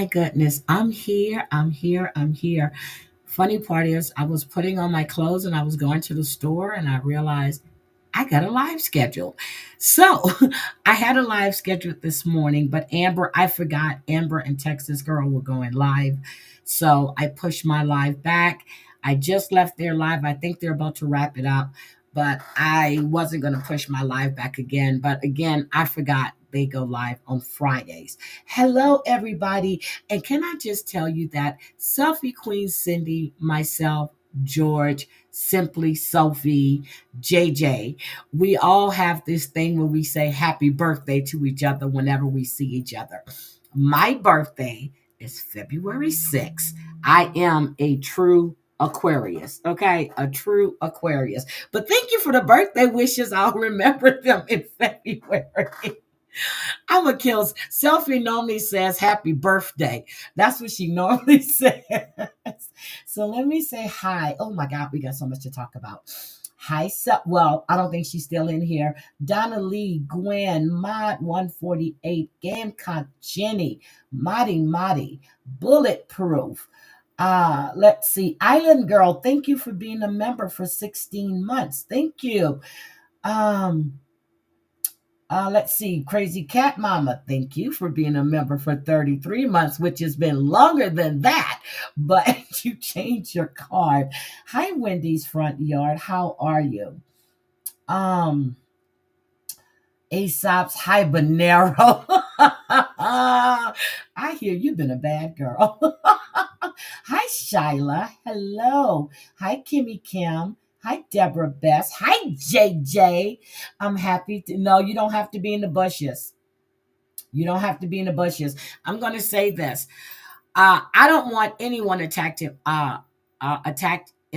goodness. I'm here. I'm here. I'm here. Funny part is, I was putting on my clothes and I was going to the store and I realized I got a live schedule. So I had a live schedule this morning, but I forgot Amber and Texas Girl were going live. So I pushed my live back. I just left their live. I think they're about to wrap it up, but I wasn't going to push my live back again. But again, I forgot they go live on Fridays. Hello, everybody. And can I just tell you that Selfie Queen Cindy, myself, George, Simply Sophie, JJ, we all have this thing where we say happy birthday to each other whenever we see each other. My birthday is February 6th. I am a true Aquarius, okay? A true Aquarius. But thank you for the birthday wishes. I'll remember them in February. I'm a kills. Selfie normally says happy birthday. That's what she normally says. So let me say hi. Oh my God, we got so much to talk about. Hi, well, I don't think she's still in here. Donna Lee, Gwen, Mod 148, Gamecock, Jenny, Madi, Bulletproof. Let's see. Island Girl, thank you for being a member for 16 months. Thank you. Um, let's see, Crazy Cat Mama, thank you for being a member for 33 months, which has been longer than that, but you changed your card. Hi, Wendy's Front Yard. How are you? Um, Aesop's Hi Bonero. I hear you've been a bad girl. Hi, Shyla. Hello. Hi, Kimmy Kim. Hi, Deborah Bess. Hi, JJ. I'm happy to know you don't have to be in the bushes. You don't have to be in the bushes. I'm going to say this. I don't want anyone attacked in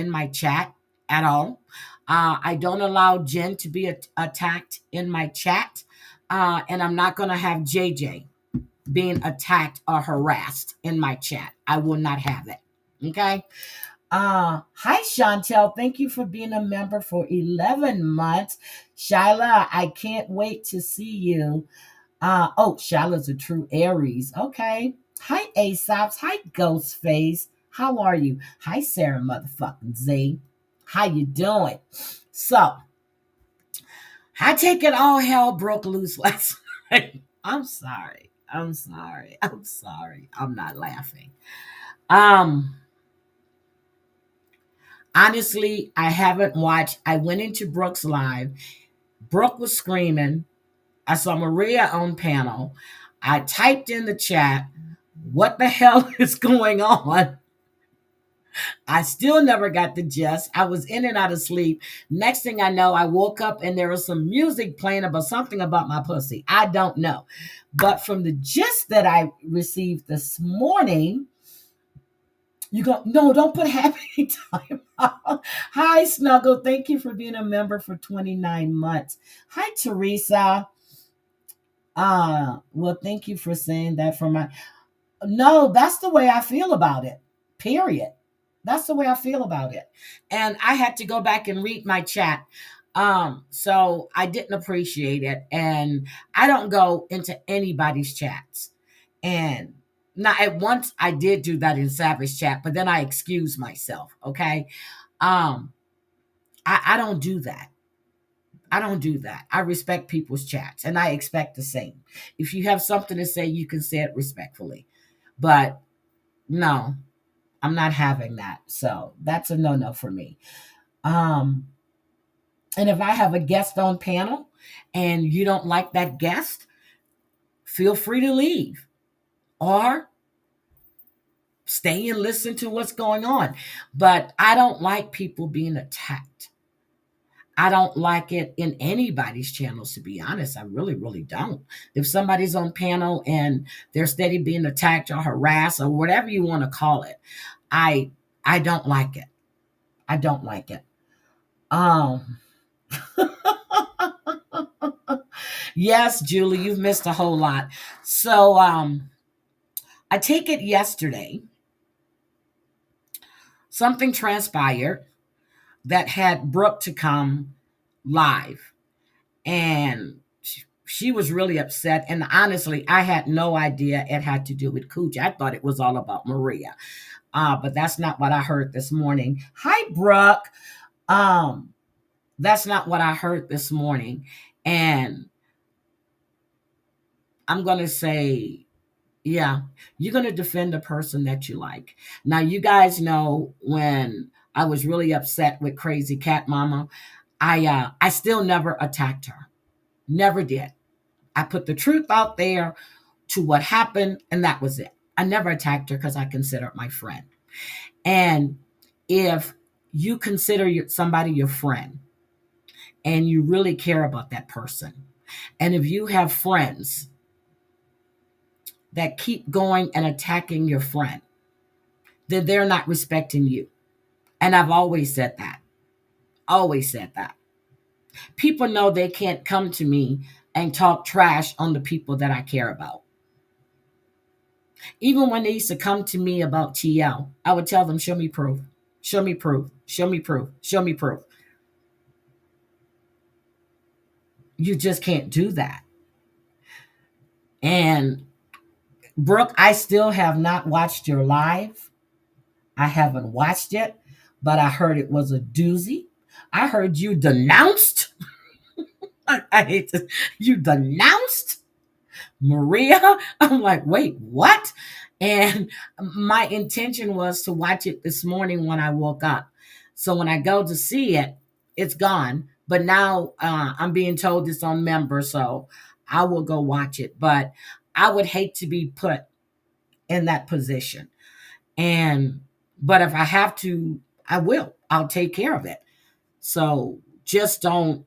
my chat at all. I don't allow Jen to be attacked in my chat. And I'm not going to have JJ being attacked or harassed in my chat. I will not have it. Okay. Hi, Chantel. Thank you for being a member for 11 months. Shyla, I can't wait to see you. Shyla's a true Aries. Okay. Hi, Aesops. Hi, Ghostface. How are you? Hi, Sarah motherfucking Z. How you doing? So, I take it all hell broke loose last night. I'm sorry. I'm sorry. I'm sorry. I'm not laughing. Um, Honestly, I haven't watched. I went into Brooke's live. Brooke was screaming. I saw Maria on panel. I typed in the chat, what the hell is going on? I still never got the gist. I was in and out of sleep. Next thing I know, I woke up and there was some music playing about something about my pussy. I don't know. But from the gist that I received this morning, you go, no, don't put happy time. Hi, Snuggle. Thank you for being a member for 29 months. Hi, Teresa. Well, thank you for saying that for my. No, that's the way I feel about it. Period. That's the way I feel about it. And I had to go back and read my chat. So I didn't appreciate it. And I don't go into anybody's chats. And now at once I did do that in Savage Chat, but then I excused myself. Okay. Um, I don't do that. I don't do that. I respect people's chats and I expect the same. If you have something to say, you can say it respectfully. But no, I'm not having that. So that's a no-no for me. Um, and if I have a guest on panel and you don't like that guest, feel free to leave or stay and listen to what's going on. But I don't like people being attacked. I don't like it in anybody's channels, to be honest. I really, really don't. If somebody's on panel and they're steady being attacked or harassed or whatever you want to call it, I I don't like it. I don't like it. Um yes, Julie, you've missed a whole lot. So I take it yesterday, something transpired that had Brooke to come live. And She was really upset. And honestly, I had no idea it had to do with Cooch. I thought it was all about Maria. But that's not what I heard this morning. Hi, Brooke. Um, that's not what I heard this morning. And I'm going to say, yeah, you're going to defend the person that you like. Now, you guys know when I was really upset with Crazy Cat Mama, I still never attacked her. Never did. I put the truth out there to what happened, and that was it. I never attacked her because I consider her my friend. And if you consider somebody your friend and you really care about that person, and if you have friends that keep going and attacking your friend, then they're not respecting you. And I've always said that. Always said that. People know they can't come to me and talk trash on the people that I care about. Even when they used to come to me about TL, I would tell them, show me proof. Show me proof. Show me proof. Show me proof. You just can't do that. And Brooke, I still have not watched your live. I haven't watched it, but I heard it was a doozy. I heard you denounced. I hate to, you denounced Maria. I'm like, wait, what? And my intention was to watch it this morning when I woke up. So when I go to see it, it's gone. But now I'm being told it's on member, so I will go watch it. But I would hate to be put in that position. And but if I have to, I will. I'll take care of it. So just don't.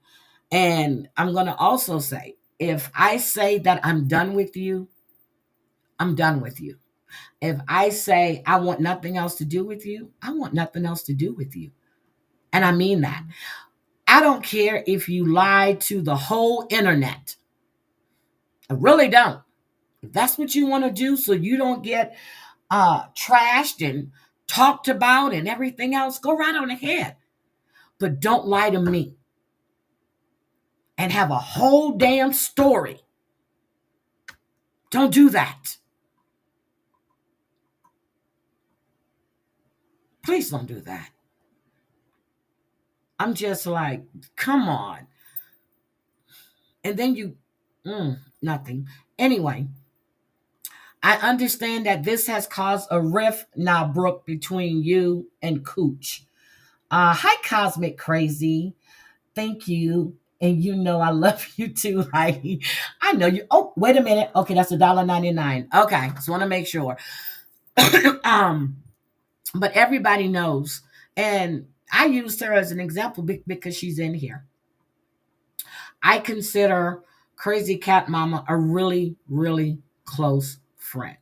And I'm going to also say, if I say that I'm done with you, I'm done with you. If I say I want nothing else to do with you, I want nothing else to do with you. And I mean that. I don't care if you lie to the whole internet. I really don't. If that's what you want to do so you don't get trashed and talked about and everything else, go right on ahead. But don't lie to me and have a whole damn story. Don't do that. Please don't do that. I'm just like, come on. And then nothing. Anyway, I understand that this has caused a rift now, Brooke, between you and Cooch. Hi, Cosmic Crazy. Thank you. And you know I love you too, Heidi. I know you. Oh, wait a minute. Okay, that's $1.99. Okay, just want to make sure. um, but everybody knows, and I used her as an example because she's in here. I consider Crazy Cat Mama a really, really close friend.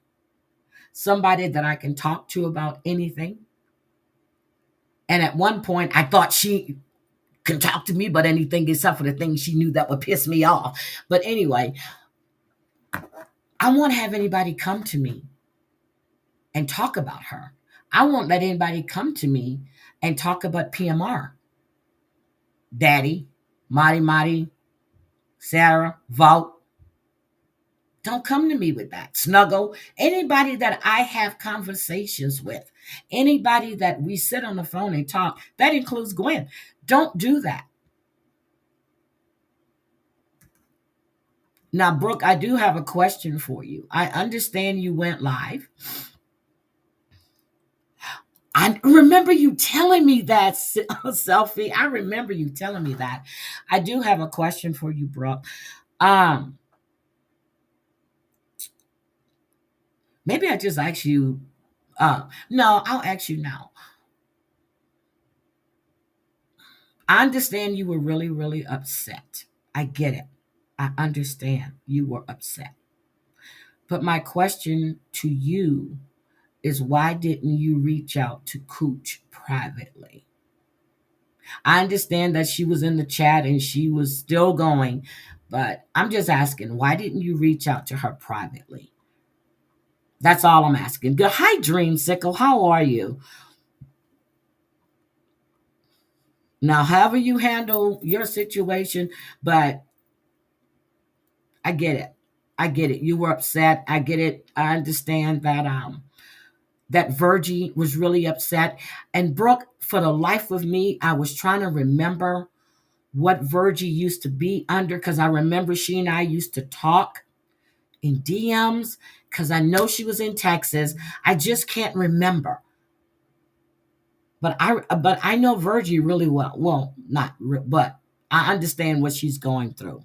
Somebody that I can talk to about anything. And at one point, I thought she can talk to me about anything except for the things she knew that would piss me off. But anyway, I won't have anybody come to me and talk about her. I won't let anybody come to me and talk about PMR. Daddy, Marty, Sarah, Vault. Don't come to me with that. Snuggle. Anybody that I have conversations with, anybody that we sit on the phone and talk, that includes Gwen. Don't do that. Now, Brooke, I do have a question for you. I understand you went live. I remember you telling me that, Selfie. I remember you telling me that. I do have a question for you, Brooke. Um, Maybe I just ask you. No, I'll ask you now. I understand you were really, really upset. I get it. I understand you were upset. But my question to you is why didn't you reach out to Cooch privately? I understand that she was in the chat and she was still going, but I'm just asking, why didn't you reach out to her privately? That's all I'm asking. Good. Hi, Dreamsicle. How are you? Now, however you handle your situation, but I get it. I get it. You were upset. I get it. I understand that that Virgie was really upset. And Brooke, for the life of me, I was trying to remember what Virgie used to be under because I remember she and I used to talk in DMs because I know she was in Texas. I just can't remember. But I know Virgie really well. Well, but I understand what she's going through.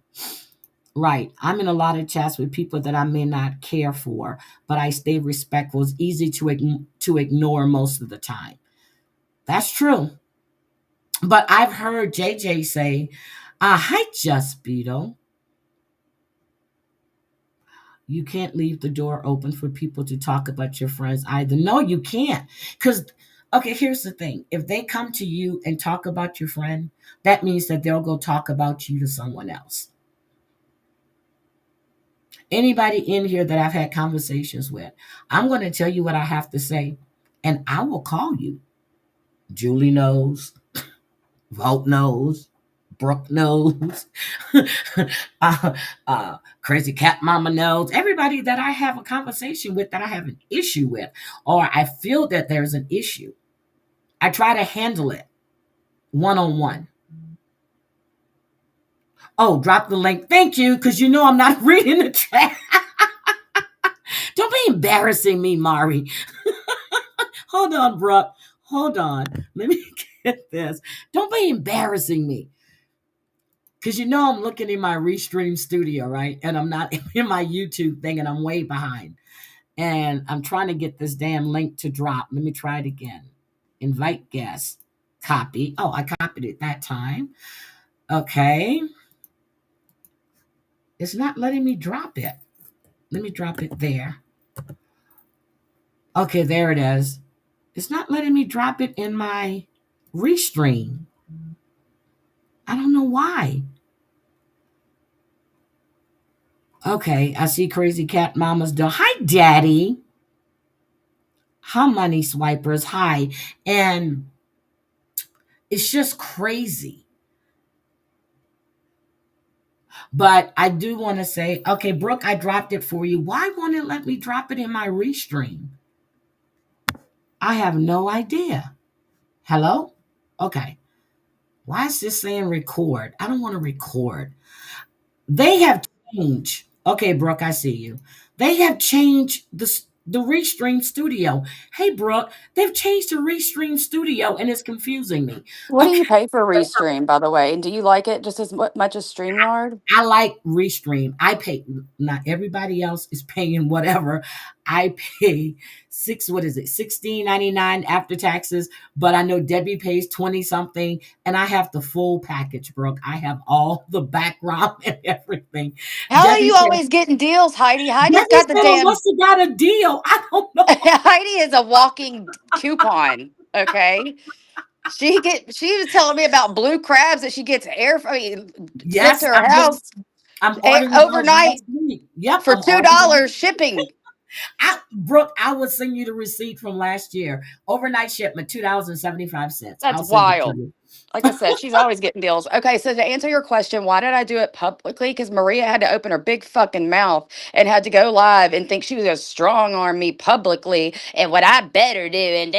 Right. I'm in a lot of chats with people that I may not care for, but I stay respectful. It's easy to ignore most of the time. That's true. But I've heard JJ say, hi, Just Beetle. You can't leave the door open for people to talk about your friends either. No, you can't. Because, okay, here's the thing. If they come to you and talk about your friend, that means that they'll go talk about you to someone else. Anybody in here that I've had conversations with, I'm going to tell you what I have to say, and I will call you. Julie knows, Vote knows, Brooke knows, Crazy Cat Mama knows. Everybody that I have a conversation with that I have an issue with, or I feel that there's an issue, I try to handle it one on one. Oh, drop the link. Thank you, because you know I'm not reading the chat. Don't be embarrassing me, Mari. Hold on, Brooke. Hold on. Let me get this. Don't be embarrassing me. Because you know I'm looking in my Restream studio, right? And I'm not in my YouTube thing and I'm way behind. And I'm trying to get this damn link to drop. Let me try it again. Invite guests. Copy. Oh, I copied it that time. Okay. It's not letting me drop it. Let me drop it there. Okay, there it is. It's not letting me drop it in my Restream. I don't know why. Okay, I see Crazy Cat Mama's done. Hi, Daddy. Hi, Money Swipers. Hi. And it's just crazy. But I do want to say, okay, Brooke, I dropped it for you. Why won't it let me drop it in my Restream? I have no idea. Hello? Okay. Why is this saying record? I don't want to record. They have changed. Okay, Brooke, I see you. They have changed the Restream Studio. Hey, Brooke, they've changed the Restream Studio, and it's confusing me. What do Okay, you pay for Restream, by the way? And do you like it just as much as StreamYard? I like Restream. I pay. Not everybody else is paying whatever. I pay what is it, 16.99 after taxes. But I know Debbie pays 20 something, and I have the full package, Brooke. I have all the background and everything. How are Debbie you said, always getting deals, Heidi? Heidi's Debbie got the said, "Oh, damn. must have got a deal." I don't know. Heidi is a walking coupon. Okay, she was telling me about blue crabs that she gets sent to Yes, her house I'm ordering those overnight next week. Yep, for I'm ordering them. $2 shipping. Brooke, I will send you the receipt from last year. Overnight shipment, $2.75. That's I'll send it to wild. you. Like I said, she's always getting deals. Okay, so to answer your question, why did I do it publicly? Because Maria had to open her big fucking mouth and had to go live and think she was going to strong arm me publicly and what I better do. And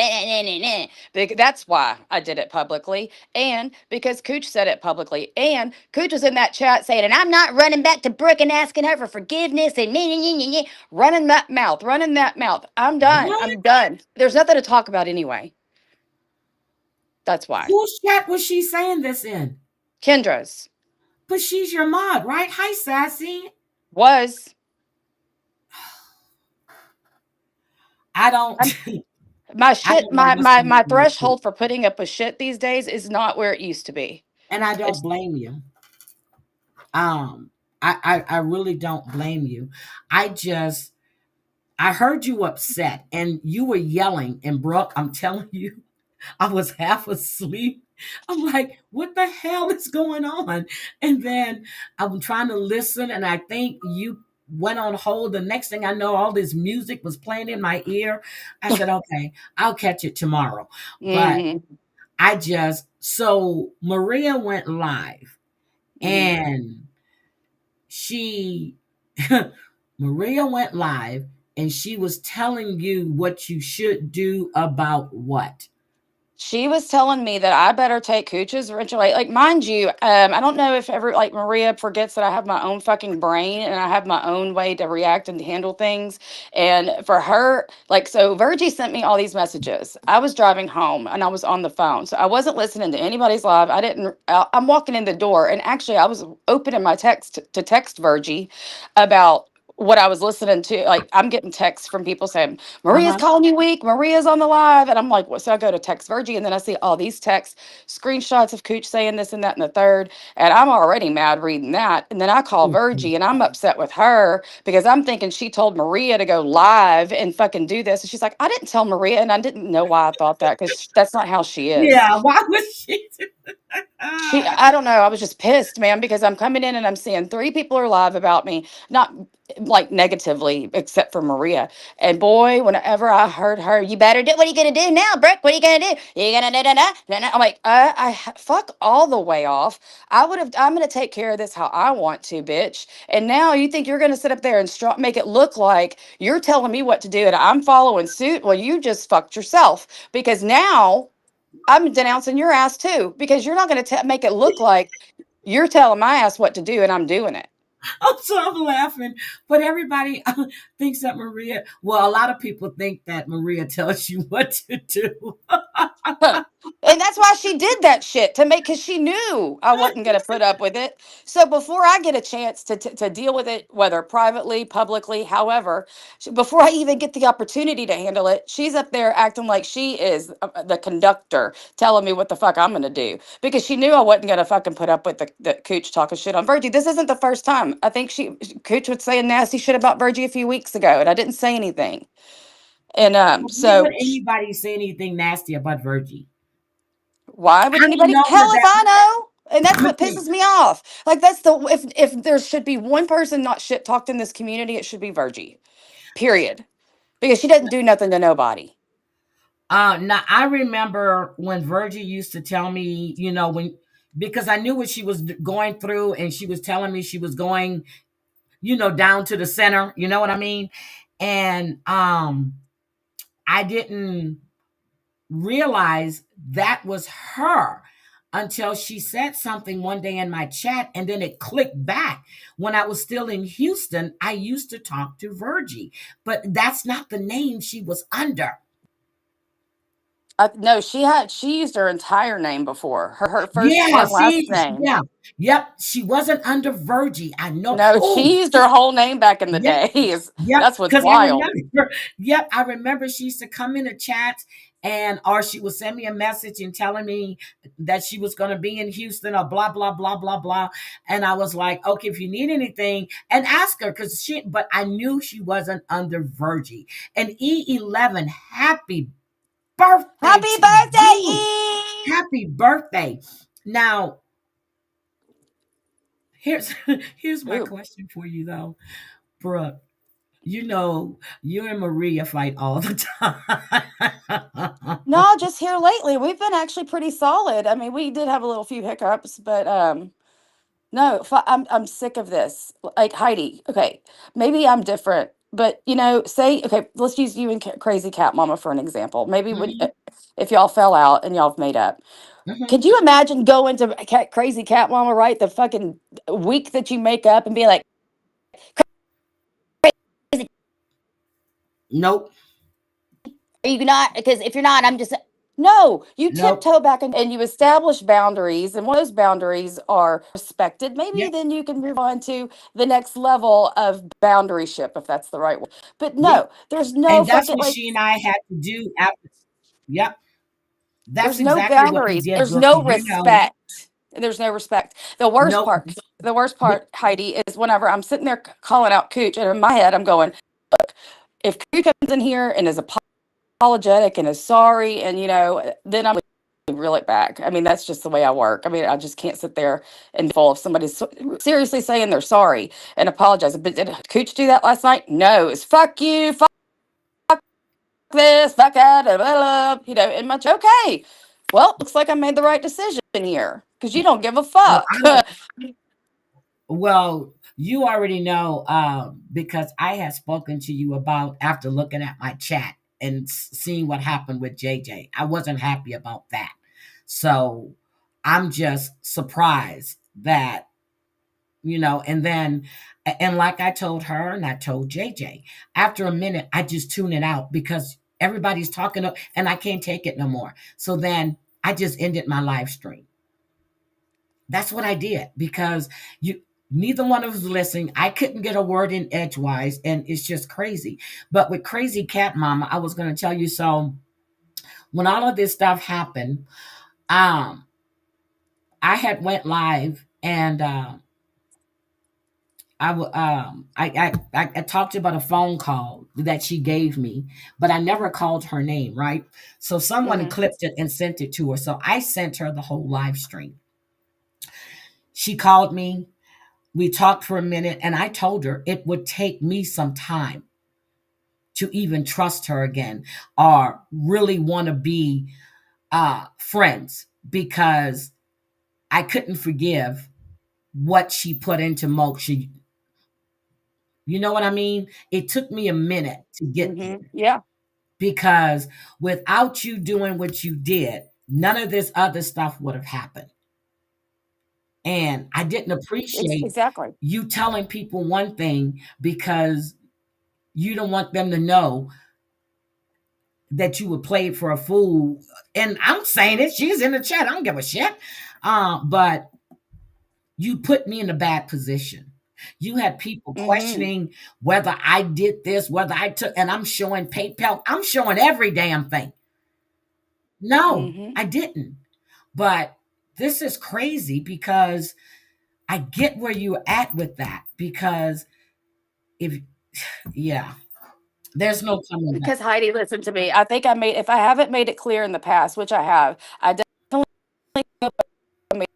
that's why I did it publicly. And because Cooch said it publicly. And Cooch was in that chat saying, and I'm not running back to Brooke and asking her for forgiveness and me, running that mouth. I'm done. What? I'm done. There's nothing to talk about anyway. That's why. Whose chat was she saying this in? Kendra's But she's your mod, right? Hi, Sassy. was. I don't I'm, my I shit, don't know what's going my on with you. threshold for putting up with shit these days is not where it used to be. And I don't It's blame you. Um, I really don't blame you. I just I heard you upset and you were yelling. And Brooke, I'm telling you, I was half asleep. I'm like, what the hell is going on? And then I'm trying to listen, and I think you went on hold. The next thing I know, all this music was playing in my ear. I said, okay, I'll catch it tomorrow. But mm-hmm, so Maria went live mm-hmm. and she Maria went live and she was telling you what you should do about what? She was telling me that I better take Cooch's ritual. Like, mind you, I don't know if ever like Maria forgets that I have my own fucking brain and I have my own way to react and handle things. And for her, like, so Virgie sent me all these messages. I was driving home and I was on the phone, so I wasn't listening to anybody's live. I didn't. I'm walking in the door, and actually, I was opening my text to text Virgie about what I was listening to. Like, I'm getting texts from people saying, Maria's Uh-huh. calling you weak. Maria's on the live. And I'm like, what? So I go to text Virgie and then I see all these texts, screenshots of Cooch saying this and that and the third. And I'm already mad reading that. And then I call Virgie and I'm upset with her because I'm thinking she told Maria to go live and fucking do this. And she's like, I didn't tell Maria. And I didn't know why I thought that because that's not how she is. Yeah, why would she do that? I don't know. I was just pissed, man, because I'm coming in and I'm seeing three people are live about me, not like negatively, except for Maria. And boy, whenever I heard her, you better do. What are you gonna do now, Brooke? What are you gonna do? You gonna da da da da? Da?" I'm like, fuck all the way off. I would have. I'm gonna take care of this how I want to, bitch. And now you think you're gonna sit up there and make it look like you're telling me what to do and I'm following suit? Well, you just fucked yourself because now I'm denouncing your ass too because you're not going to make it look like you're telling my ass what to do and I'm doing it. So I'm laughing, but everybody thinks that Maria. Well, a lot of people think that Maria tells you what to do. Huh. And that's why she did that shit to make because she knew I wasn't going to put up with it. So before I get a chance to deal with it, whether privately, publicly, however, before I even get the opportunity to handle it, she's up there acting like she is the conductor, telling me what the fuck I'm going to do because she knew I wasn't going to fucking put up with the Cooch talking shit on Virgie. This isn't the first time. I think Cooch was saying nasty shit about Virgie a few weeks ago, and I didn't say anything. And Why would so anybody say anything nasty about Virgie? why would I don't anybody? know Hell her if that I know. And that's what okay. pisses me off. Like that's the if there should be one person not shit talked in this community, it should be Virgie. Period. Because she doesn't do nothing to nobody. Now I remember when Virgie used to tell me, when because I knew what she was going through, and she was telling me she was going, down to the center. You know what I mean? And I didn't realize that was her until she said something one day in my chat, and then it clicked back. When I was still in Houston, I used to talk to Virgie, but that's not the name she was under. No, she used her entire name before her first Yeah, and last see, name. yeah, yep. She wasn't under Virgie. I know. No, Oh, she used her whole name back in the yep, days. yep. That's what's Because I wild. remember, yep, I remember she used to come in a chat, and or she would send me a message and telling me that she was going to be in Houston or blah blah blah blah blah. And I was like, okay, if you need anything, and ask her because she. But I knew she wasn't under Virgie. And E11, happy birthday Happy to birthday, you! E! Happy birthday! Now here's here's my Ooh. question for you though, Brooke. You and Maria fight all the time. No, just here lately. We've been actually pretty solid. I mean, we did have a little few hiccups, but no, I'm sick of this. Like Heidi, okay, maybe I'm different, but say okay, let's use you and Crazy Cat Mama for an example. Maybe when Mhm, if y'all fell out and y'all have made up, mhm. could you imagine going to Crazy Cat Mama right the fucking week that you make up and be like, "Crazy, Nope, are you not? Because if you're not, I'm just." No, you nope. tiptoe back and you establish boundaries, and when those boundaries are respected, maybe Yep, then you can move on to the next level of boundaryship, if that's the right word. But yep. no, there's no And that's fucking what like, she and I had to do after. Yep, that's there's no exactly what we boundaries, did, there's Brooke. no And respect. There's no respect. nope. The worst We, part, Heidi, is whenever I'm sitting there calling out Cooch, and in my head, I'm going, if Cooch comes in here and is apologetic and is sorry, and then I'm reel it back. I mean, that's just the way I work. I mean, I just can't sit there and full if somebody's seriously saying they're sorry and apologize. But did Cooch do that last night? No, it's fuck you, fuck this, fuck that, blah, blah, blah, and much okay. Well, looks like I made the right decision here because you don't give a well, fuck. I don't. Well, You already know, because I had spoken to you about after looking at my chat and seeing what happened with JJ. I wasn't happy about that. So I'm just surprised that, and then, and like I told her and I told JJ, after a minute, I just tune it out because everybody's talking and I can't take it no more. So then I just ended my live stream. That's what I did because you neither one of us was listening. I couldn't get a word in edgewise, and it's just crazy. But with Crazy Cat Mama, I was going to tell you. So when all of this stuff happened, um, I had went live and I talked about a phone call that she gave me, but I never called her name, right? So someone Hmm. clipped it and sent it to her. So I sent her the whole live stream. She called me. We talked for a minute, and I told her it would take me some time to even trust her again or really want to be friends because I couldn't forgive what she put into Moksha. You know what I mean? It took me a minute to get there Hmm. Yeah. because without you doing what you did, none of this other stuff would have happened. And I didn't appreciate Exactly. you telling people one thing because you don't want them to know that you were played for a fool. And I'm saying it, she's in the chat. I don't give a shit. But you put me in a bad position. You had people Hmm. questioning whether I did this, whether I took, and I'm showing PayPal. I'm showing every damn thing. No, Hmm. I didn't. But this is crazy because I get where you're at with that. Because if, yeah, there's no coming back. Because Heidi, listen to me. I think I made, if I haven't made it clear in the past, which I have, I definitely made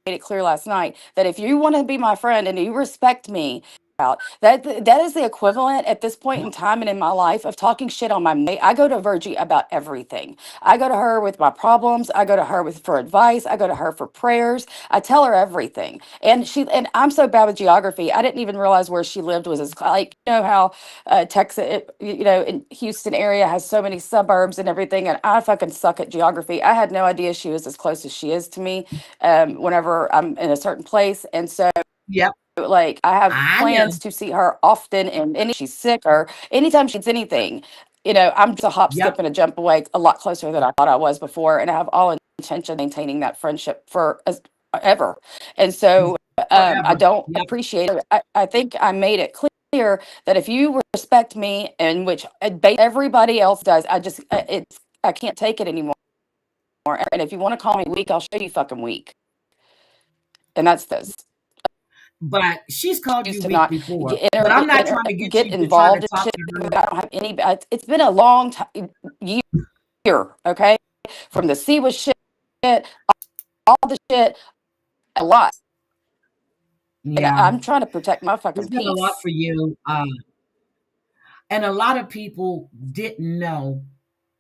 it clear last night that if you want to be my friend and you respect me, out that is the equivalent at this point in Yep, time and in my life of talking shit on my mate. I go to Virgie about everything. I go to her with my problems. I go to her with for advice. I go to her for prayers. I tell her everything. And I'm so bad with geography. I didn't even realize where she lived was as like how Texas, in Houston area has so many suburbs and everything. And I fucking suck at geography. I had no idea she was as close as she is to me whenever I'm in a certain place. And so, yep, like, I have I know. plans to see her often. And any she's sick or anytime she needs anything, I'm just a hop, Yep, skip, and a jump away a lot closer than I thought I was before. And I have all intention of maintaining that friendship for as ever. And so, I forever. don't Yep, appreciate it. I think I made it clear that if you respect me, and which everybody else does, I can't take it anymore. And if you want to call me weak, I'll show you fucking weak. And that's this. but she's called Used you to weak not before. But I'm not trying to get get you to try to involved in talk shit. to her. I don't have any. It's been a long time, year. Okay, from the sea was shit, all the shit, a lot. And Yeah, I'm trying to protect my it's fucking been a lot peace. for you. And a lot of people didn't know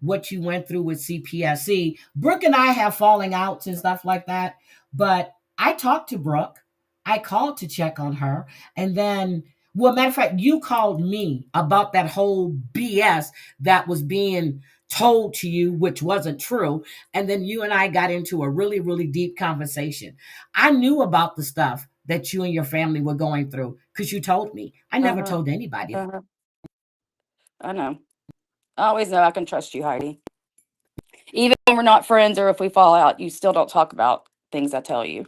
what you went through with CPSC. Brooke and I have falling outs and stuff like that. But I talked to Brooke. I called to check on her. And then, well, matter of fact, you called me about that whole BS that was being told to you, which wasn't true. And then you and I got into a really, really deep conversation. I knew about the stuff that you and your family were going through because you told me. I Uh never huh. told anybody. Uh huh. I know. I always know I can trust you, Heidi. Even when we're not friends or if we fall out, you still don't talk about things I tell you.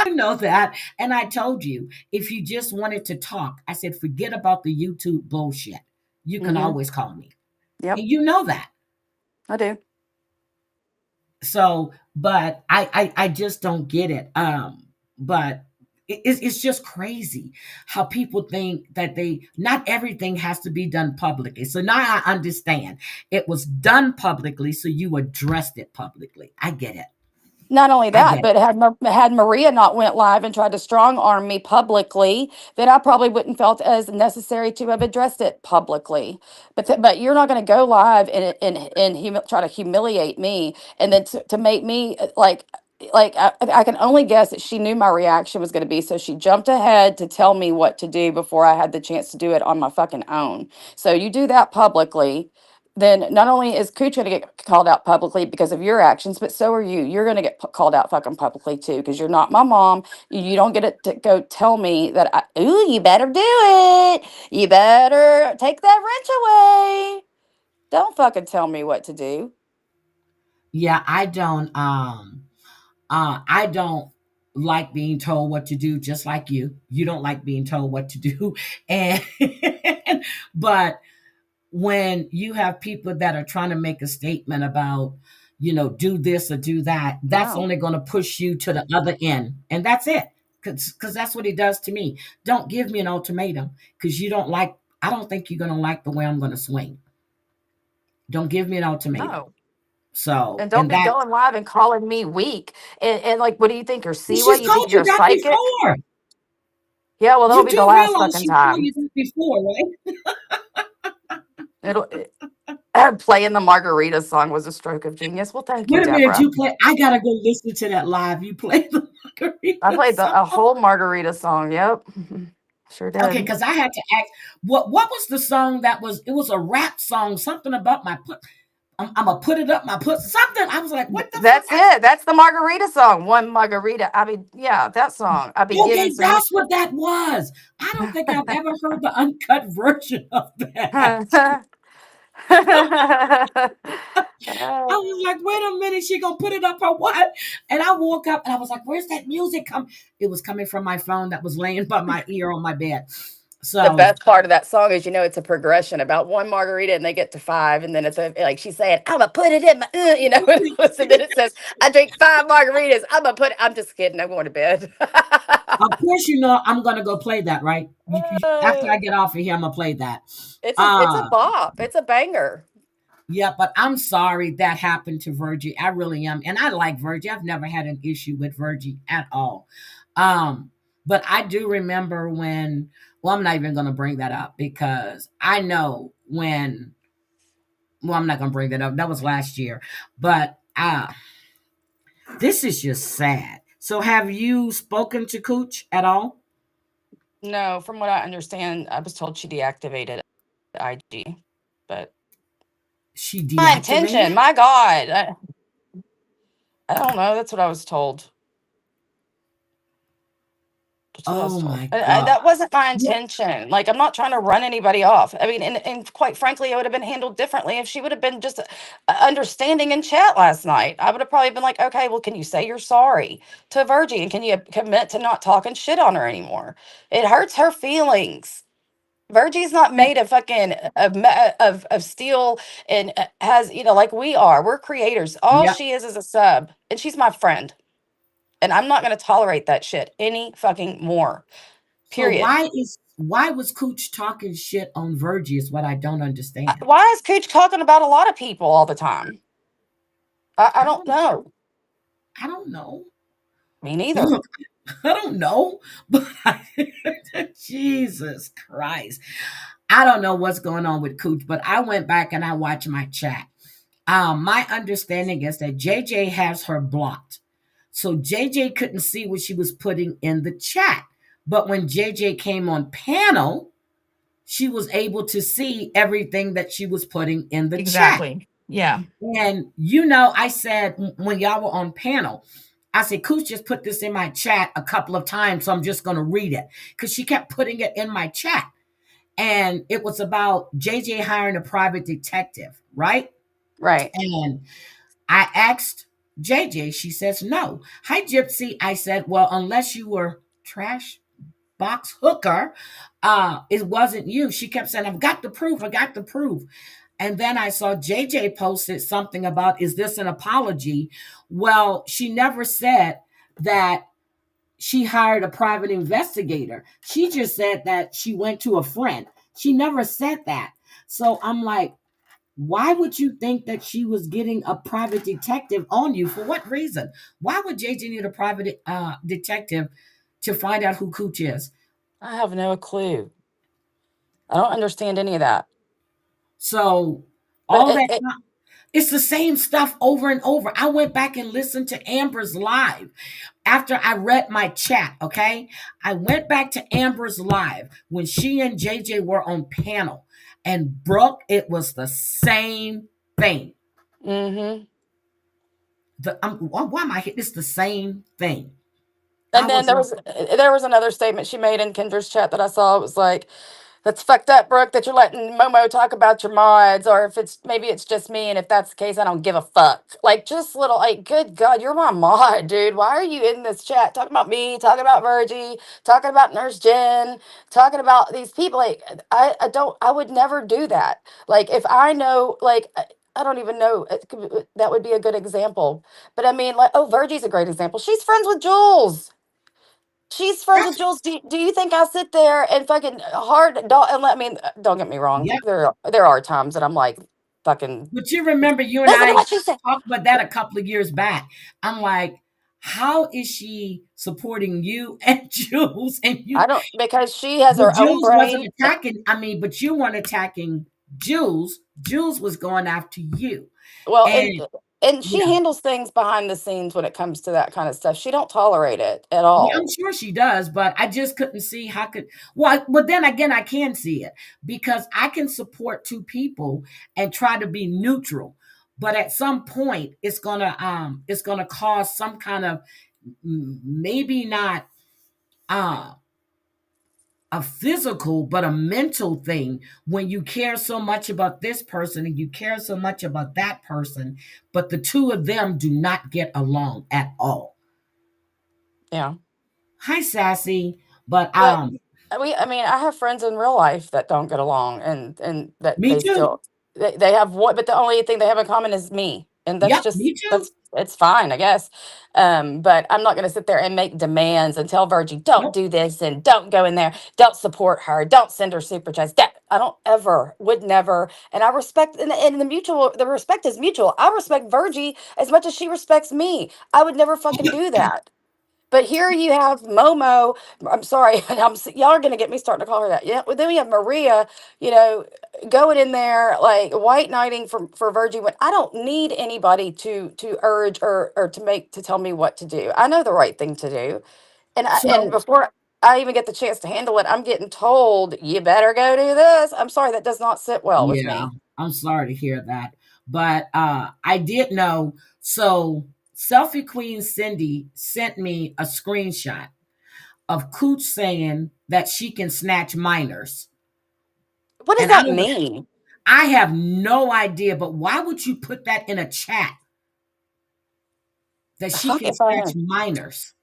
You know that. And I told you, if you just wanted to talk, I said, forget about the YouTube bullshit. You can Mm-hmm. always call me. Yep, And you know that. I do. So, but I just don't get it. But it's just crazy how people think that not everything has to be done publicly. So now I understand it was done publicly, so you addressed it publicly. I get it. Not only I that, get it. but had Maria not went live and tried to strong arm me publicly, then I probably wouldn't felt as necessary to have addressed it publicly. But you're not going to go live and try to humiliate me, and then to make me like. like I can only guess that she knew my reaction was going to be, so she jumped ahead to tell me what to do before I had the chance to do it on my fucking own. So you do that publicly, then not only is Cooch going to get called out publicly because of your actions, but so are you. You're going to get called out fucking publicly too, because you're not my mom. You don't get it to go tell me that ooh, you better do it, you better take that wrench away. Don't fucking tell me what to do. Yeah, I don't like being told what to do, just like you. You don't like being told what to do. And but when you have people that are trying to make a statement about, do this or do that, that's No. only going to push you to the other end. And that's it. Because that's what he does to me. Don't give me an ultimatum because I don't think you're going to like the way I'm going to swing. Don't give me an ultimatum. No. So, And don't and be that, going live and calling me weak. And like, what do you think? You're Siwa? she's You think told you're you a that psychic? before. Yeah, well, that'll You be the do last realize fucking she told time. you that before, right? It'll playing the Margarita song was a stroke of genius. Well, thank you, Wait a minute, Deborah. I gotta go listen to that live. You played the I Margarita played song. a whole Margarita song. Yep, sure Okay, did. because I had to ask, what was the song that was? It was a rap song, something about my put. I'm gonna put it up, my put something. I was like, what the fuck? That's it. That's the Margarita song. One Margarita. I mean, yeah, that song. I'll be giving Okay, some. that's what that was. I don't think I've ever heard the uncut version of that. I was like, wait a minute, she gonna put it up or what? And I woke up and I was like, where's that music come? It was coming from my phone that was laying by my ear on my bed. The So best part of that song is, it's a progression about one margarita and they get to five, and then it's like she's saying, "I'm gonna put it in my," and then it says, "I drink five margaritas. I'm gonna put it." I'm just kidding. I'm going to bed. of course, I'm gonna go play that, right? After I get off of here, I'm gonna play that. It's a Uh bop. It's a banger. yeah, but I'm sorry that happened to Virgie. I really am. And I like Virgie. I've never had an issue with Virgie at all. Um, but I do remember when, well, I'm not even gonna bring that up because I know when, well, I'm not gonna bring that up. That was last year. But this is just sad. So have you spoken to Cooch at all? No, from what I understand, I was told she deactivated IG, but She my intention. deactivated? My God, I don't know. That's what I was told. That's what I was Oh told. my God. That wasn't my Yeah. intention. Like, I'm not trying to run anybody off. I mean, and quite frankly, it would have been handled differently if she would have been just understanding in chat last night. I would have probably been like, okay, well, can you say you're sorry to Virgie, and can you commit to not talking shit on her anymore? It hurts her feelings. Virgie's not made of fucking of steel, and has, like we are. We're creators. All Yep. she is a sub, and she's my friend, and I'm not going to tolerate that shit any fucking more. So Period. why was Cooch talking shit on Virgie is what I don't understand. Why is Cooch talking about a lot of people all the time? I I don't don't know. I don't know. Me neither. Look, I don't know, but Jesus Christ. I don't know what's going on with Cooch, but I went back and I watched my chat. My understanding is that JJ has her blocked. So JJ couldn't see what she was putting in the chat. But when JJ came on panel, she was able to see everything that she was putting in the chat. Exactly. Yeah. And I said when y'all were on panel, I said, Cooch just put this in my chat a couple of times, so I'm just going to read it because she kept putting it in my chat. And it was about JJ hiring a private detective, right? Right. And I asked JJ, she says no. Hi, Gypsy. I said, well, unless you were trash box hooker, it wasn't you. She kept saying, I've got the proof. I got the proof. And then I saw JJ posted something about, is this an apology? Well, she never said that she hired a private investigator. She just said that she went to a friend. She never said that. So I'm like, why would you think that she was getting a private detective on you? For what reason? Why would JJ need a private detective to find out who Cooch is? I have no clue. I don't understand any of that. So But all that, It's the same stuff over and over. I went back and listened to Amber's live after I read my chat, okay? I went back to Amber's live when she and JJ were on panel. And Brooke, it was the same thing. Mm-hmm. Why am I hitting? It's the same thing. I And then was like, there was another statement she made in Kendra's chat that I saw. It was like, "That's fucked up, Brooke, that you're letting Momo talk about your mods, or if it's maybe it's just me, and if that's the case, I don't give a fuck." Like, just little, like, good God, you're my mod, dude. Why are you in this chat talking about me, talking about Virgie, talking about Nurse Jen, talking about these people? Like, I don't, I would never do that. Like, if I know, like, I don't even know. That would be a good example. But I mean, like, oh, Virgie's a great example. She's friends with Jules. She's friends with that's Jules. Do you think I sit there and fucking hard don't and let me don't get me wrong. yeah. There are times that I'm like fucking But you remember you and listen to I what she said. talked about that a couple of years back. I'm like, how is she supporting you and Jules and I you? don't because she has But her own Jules wasn't brain. attacking. I mean, but you weren't attacking Jules. Jules was going after you. Well, And and she yeah, handles things behind the scenes when it comes to that kind of stuff. She don't tolerate it at yeah, I'm all. sure she does, but I just couldn't see how could well, but then again, I can see it because I can support two people and try to be neutral. But at some point, it's gonna cause some kind of maybe not uh a physical but a mental thing when you care so much about this person and you care so much about that person, but the two of them do not get along at all. Yeah. Hi, Sassy. But But I mean, I have friends in real life that don't get along, and that me they too. still they have what, but the only thing they have in common is me, and that's Yep, just me too. that's it's fine, I guess. But I'm not going to sit there and make demands and tell Virgie, don't Nope. do this and don't go in there, don't support her, don't send her super chats. That I don't ever, would never, and I respect, and the respect is mutual. I respect Virgie as much as she respects me. I would never fucking do that. But here you have Momo. I'm sorry, y'all are going to get me starting to call her that. Yeah. Well, then we have Maria, you know, going in there like white knighting for Virgie when I don't need anybody to urge or to make to tell me what to do. I know the right thing to do, and So before I even get the chance to handle it, I'm getting told you better go do this. I'm sorry, that does not sit well with yeah, me. I'm sorry to hear that. But I did know. So Selfie Queen Cindy sent me a screenshot of Cooch saying that she can snatch minors. What does And I that was mean? I have no idea, but why would you put that in a chat that she Fuck can if I snatch know. minors?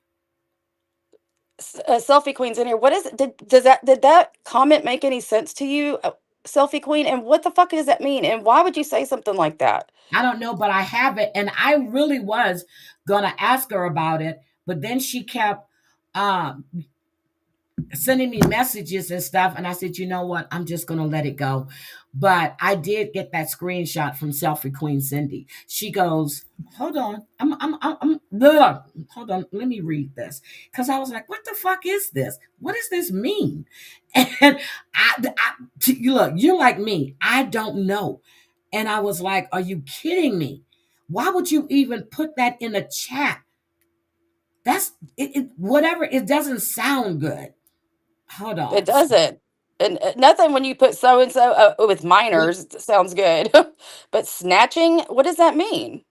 Selfie queen's in here. What is it? Did that comment make any sense to you, selfie queen? And what the fuck does that mean? And why would you say something like that? I don't know, but I have it. And I really was gonna ask her about it, but then she kept um sending me messages and stuff. And I said, you know what? I'm just going to let it go. But I did get that screenshot from Selfie Queen Cindy. She goes, hold on. Ugh. Hold on. Let me read this. Because I was like, what the fuck is this? What does this mean? And look, you're like me. I don't know. And I was like, are you kidding me? Why would you even put that in a chat? That's whatever. It doesn't sound good. Hold It on. doesn't. And nothing when you put so and so with Yeah. minors sounds good, but snatching, what does that mean?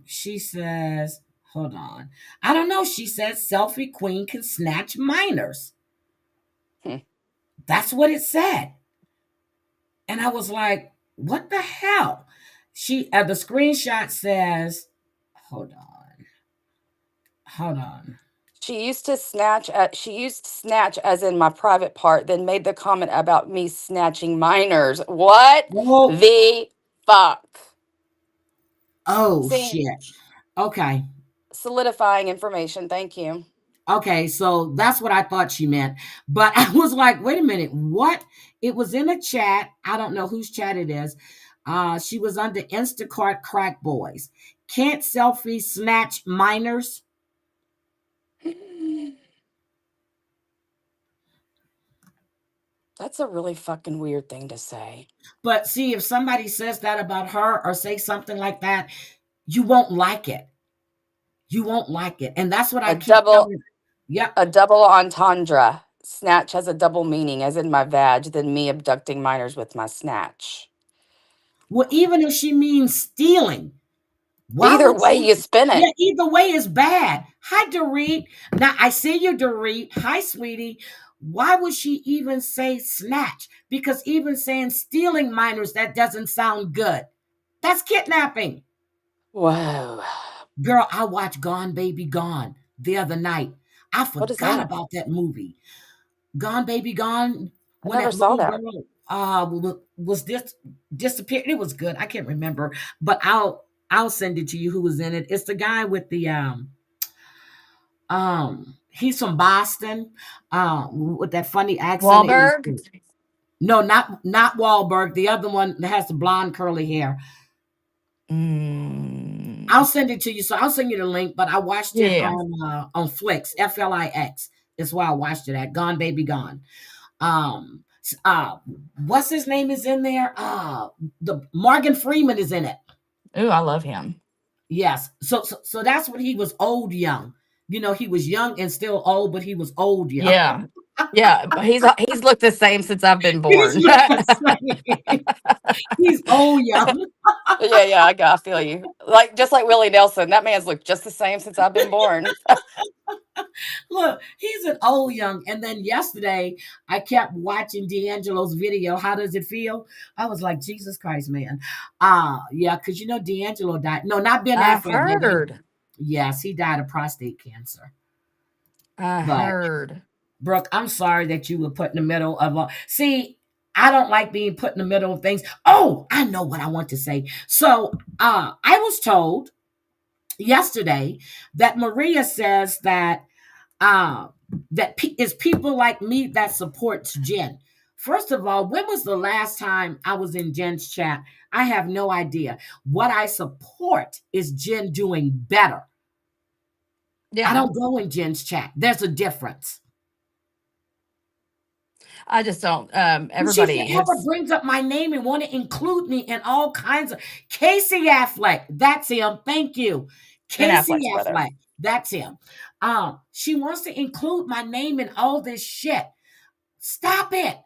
She says, hold on. I don't know. She says selfie queen can snatch minors. Hmm. That's what it said. And I was like, what the hell? The screenshot says, hold on, hold on. She used snatch as in my private part, then made the comment about me snatching minors. What Oh, the fuck? oh See, shit. Okay. solidifying information. Thank you. Okay, so that's what I thought she meant. But I was like, wait a minute, what? It was in a chat. I don't know whose chat it is. She was under Instacart Crack Boys. Can't selfie snatch minors? That's a really fucking weird thing to say. But see, if somebody says that about her or say something like that, you won't like it. You won't like it. And that's what I A keep double telling. Yep. a double entendre. Snatch has a double meaning, as in my vag, than me abducting minors with my snatch. Well, even if she means stealing, why Either would way she? you spin Yeah, it. either way is bad. Hi, Dorit. Now I see you, Dorit. Hi, sweetie. Why would she even say snatch? Because even saying stealing minors, that doesn't sound good. That's kidnapping. Whoa. Girl, I watched Gone Baby Gone the other night. I What is forgot that? about that movie. Gone Baby Gone, I when never that saw little that. girl was disappeared. It was good. I can't remember, but I'll send it to you who was in it. It's the guy with the he's from Boston, with that funny accent. It was Wahlberg? good. No, not Wahlberg. The other one that has the blonde curly hair. I'll Mm. send it to you. So I'll send you the link. But I watched Yeah, it yeah. on Flix, Flix. Is where I watched it at. Gone Baby Gone. Um, what's his name is in there? The Morgan Freeman is in it. Ooh, I love him. Yes. So that's when he was old young. You know, he was young and still old, but he was old young. Yeah. Yeah, but he's looked the same since I've been He's born. look the same. He's old young. Yeah, yeah, I feel you. Like just like Willie Nelson, that man's looked just the same since I've been born. Look, he's an old young. And then yesterday, I kept watching D'Angelo's video. How does it feel? I was like, Jesus Christ, man. Yeah, because you know D'Angelo died. No, not Ben I Affleck, did he? heard. Yes, he died of prostate cancer. I But heard. Brooke, I'm sorry that you were put in the middle of a. See, I don't like being put in the middle of things. Oh, I know what I want to say. So, I was told yesterday that Maria says that uh, it's people like me that supports Jen. First of all, when was the last time I was in Jen's chat? I have no idea. What I support is Jen doing better. I Yeah. don't go in Jen's chat. There's a difference. I just don't She everybody forever has brings up my name and want to include me in all kinds of Casey Affleck. That's him. Thank you. Ben Casey Affleck's brother. Affleck. That's him. She wants to include my name in all this shit. Stop it.